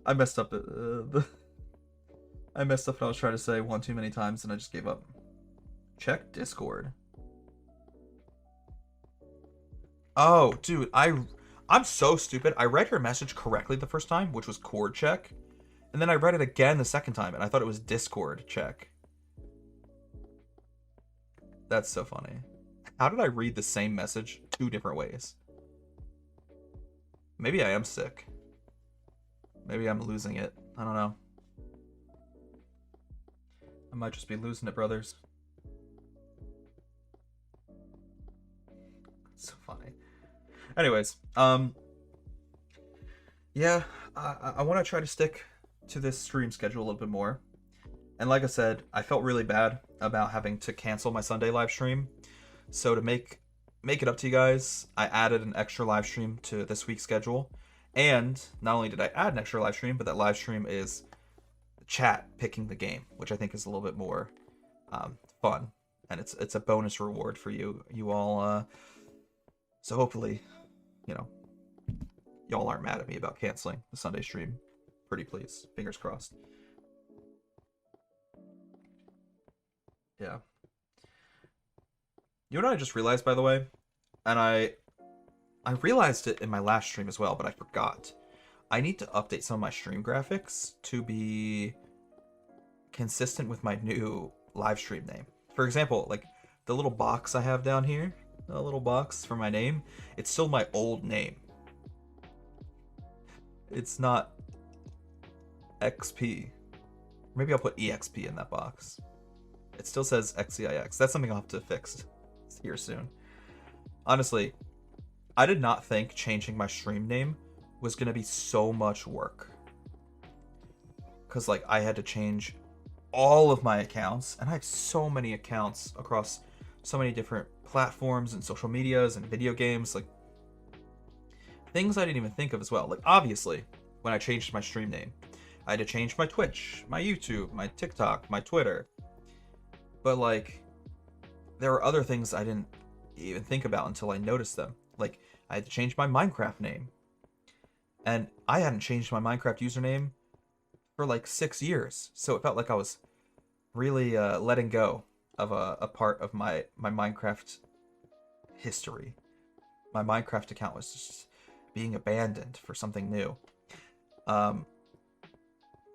I messed up I messed up what I was trying to say one too many times and I just gave up. Check Discord. Oh, dude, I'm so stupid. I read her message correctly the first time, which was chord check. And then I read it again the second time and I thought it was Discord check. That's so funny. How did I read the same message 2 different ways? Maybe I am sick. Maybe I'm losing it. I don't know. I might just be losing it, brothers. It's so funny. Anyways, yeah, I want to try to stick to this stream schedule a little bit more. And like I said, I felt really bad about having to cancel my Sunday live stream. So to make it up to you guys, I added an extra live stream to this week's schedule. And not only did I add an extra live stream, but that live stream is the chat picking the game, which I think is a little bit more fun. And it's a bonus reward for you all. So hopefully, you know, y'all aren't mad at me about canceling the Sunday stream. Pretty please. Fingers crossed. Yeah. You know what I just realized, by the way? And I realized it in my last stream as well, but I forgot. I need to update some of my stream graphics to be consistent with my new live stream name. For example, like the little box I have down here, the little box for my name, it's still my old name. It's not XP. Maybe I'll put EXP in that box. It still says XCIX. That's something I'll have to fix here soon. Honestly, I did not think changing my stream name was going to be so much work. Because, like, I had to change all of my accounts. And I have so many accounts across so many different platforms and social medias and video games. Like, things I didn't even think of as well. Like, obviously, when I changed my stream name, I had to change my Twitch, my YouTube, my TikTok, my Twitter. But, like, there are other things I didn't even think about until I noticed them. Like, I had to change my Minecraft name. And I hadn't changed my Minecraft username for like 6 years. So it felt like I was really letting go of a part of my Minecraft history. My Minecraft account was just being abandoned for something new. Um,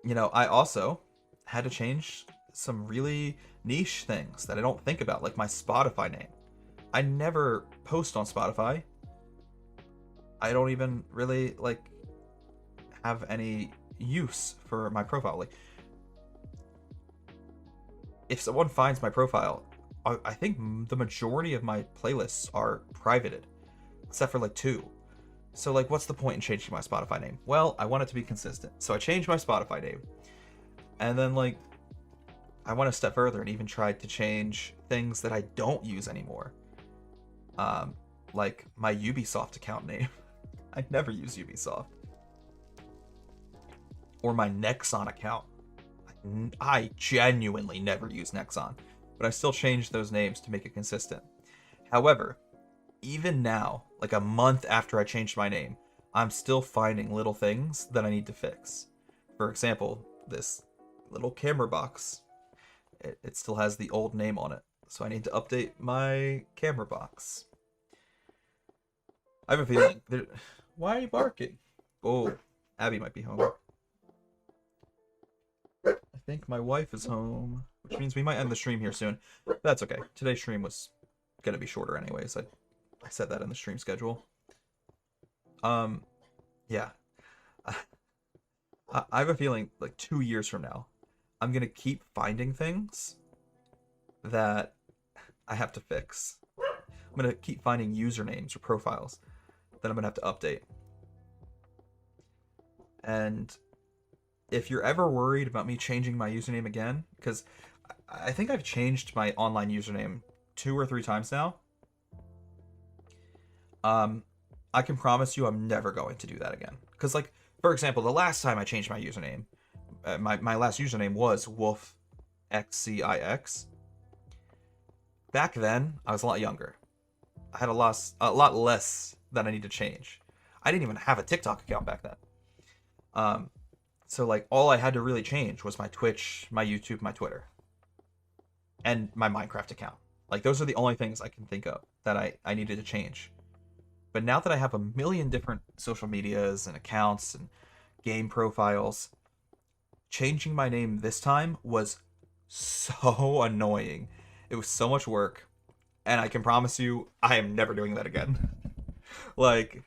I also had to change some really niche things that I don't think about, like my Spotify name. I never post on Spotify. I don't even really like have any use for my profile. Like, if someone finds my profile, I think the majority of my playlists are privated, except for like two. So like, what's the point in changing my Spotify name? Well, I want it to be consistent, so I changed my Spotify name, and then like, I went a step further and even tried to change things that I don't use anymore. Like my Ubisoft account name. I never use Ubisoft. Or my Nexon account. I genuinely never use Nexon, but I still changed those names to make it consistent. However, even now, like a month after I changed my name, I'm still finding little things that I need to fix. For example, this little camera box. It still has the old name on it, so I need to update my camera box. I have a feeling. Why are you barking? Oh, Abby might be home. I think my wife is home, which means we might end the stream here soon. That's okay. Today's stream was gonna be shorter anyways. I said that in the stream schedule. Yeah. I have a feeling like 2 years from now, I'm gonna keep finding things that I have to fix. I'm gonna keep finding usernames or profiles that I'm gonna have to update. And if you're ever worried about me changing my username again, because I think I've changed my online username 2 or 3 times now. I can promise you I'm never going to do that again. Because, like, for example, the last time I changed my username, my last username was WolfeXCIX. Back then, I was a lot younger. I had a lot less that I need to change. I didn't even have a TikTok account back then. So like all I had to really change was my Twitch, my YouTube, my Twitter, and my Minecraft account. Like those are the only things I can think of that I needed to change. But now that I have a million different social medias and accounts and game profiles, changing my name this time was so annoying. It was so much work, and I can promise you I am never doing that again. Like,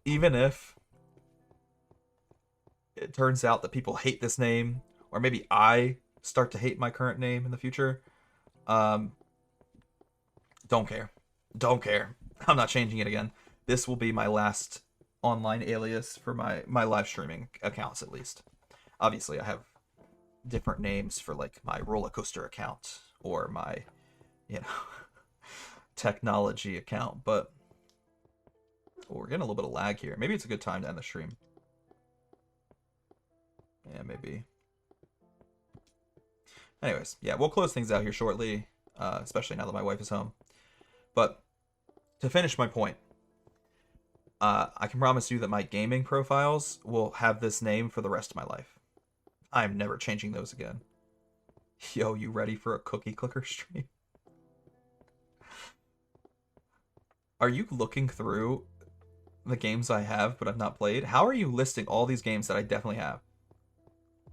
even if it turns out that people hate this name, or maybe I start to hate my current name in the future, um, don't care. Don't care. I'm not changing it again. This will be my last online alias for my live streaming accounts, at least. Obviously, I have different names for like my roller coaster account or my, you know, technology account, but we're getting a little bit of lag here. Maybe it's a good time to end the stream. Yeah, maybe. Anyways, yeah, we'll close things out here shortly, especially now that my wife is home. But to finish my point, I can promise you that my gaming profiles will have this name for the rest of my life. I'm never changing those again. Yo, you ready for a cookie clicker stream? Are you looking through the games I have but I've not played? How are you listing all these games that I definitely have?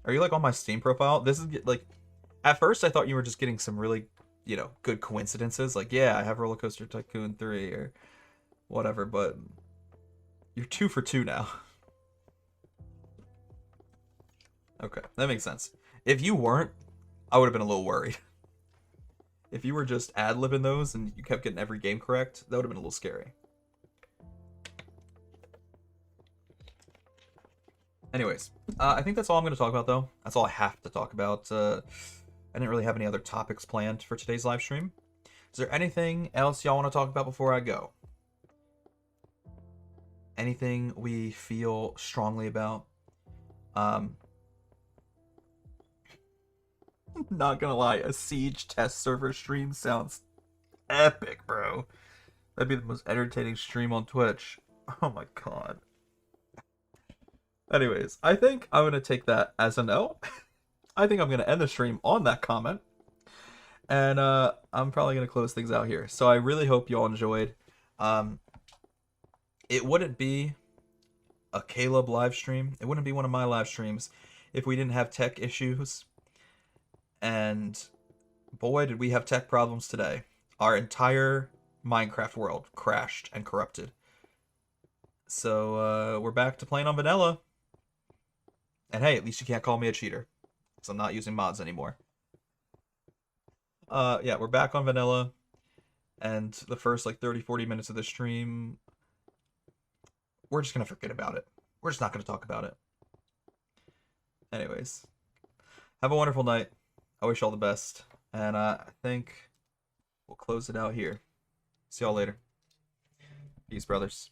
Are you like on my Steam profile? This is like, at first I thought you were just getting some really, good coincidences. Like, yeah, I have Roller Coaster Tycoon 3 or whatever, but you're 2 for 2 now. Okay, that makes sense. If you weren't, I would have been a little worried. If you were just ad-libbing those and you kept getting every game correct, that would have been a little scary. Anyways, I think that's all I'm going to talk about, though. That's all I have to talk about. I didn't really have any other topics planned for today's live stream. Is there anything else y'all want to talk about before I go? Anything we feel strongly about? Not gonna lie, a Siege test server stream sounds epic, bro. That'd be the most entertaining stream on Twitch. Oh my god. Anyways, I think I'm gonna take that as a no. I think I'm gonna end the stream on that comment. And I'm probably gonna close things out here. So I really hope you all enjoyed. Um, it wouldn't be a Caleb live stream. It wouldn't be one of my live streams if we didn't have tech issues. And boy, did we have tech problems today. Our entire Minecraft world crashed and corrupted. So we're back to playing on vanilla. And hey, at least you can't call me a cheater, because I'm not using mods anymore. Yeah, we're back on vanilla. And the first like 30, 40 minutes of the stream, we're just going to forget about it. We're just not going to talk about it. Anyways, have a wonderful night. I wish you all the best. And I think we'll close it out here. See y'all later. Peace, brothers.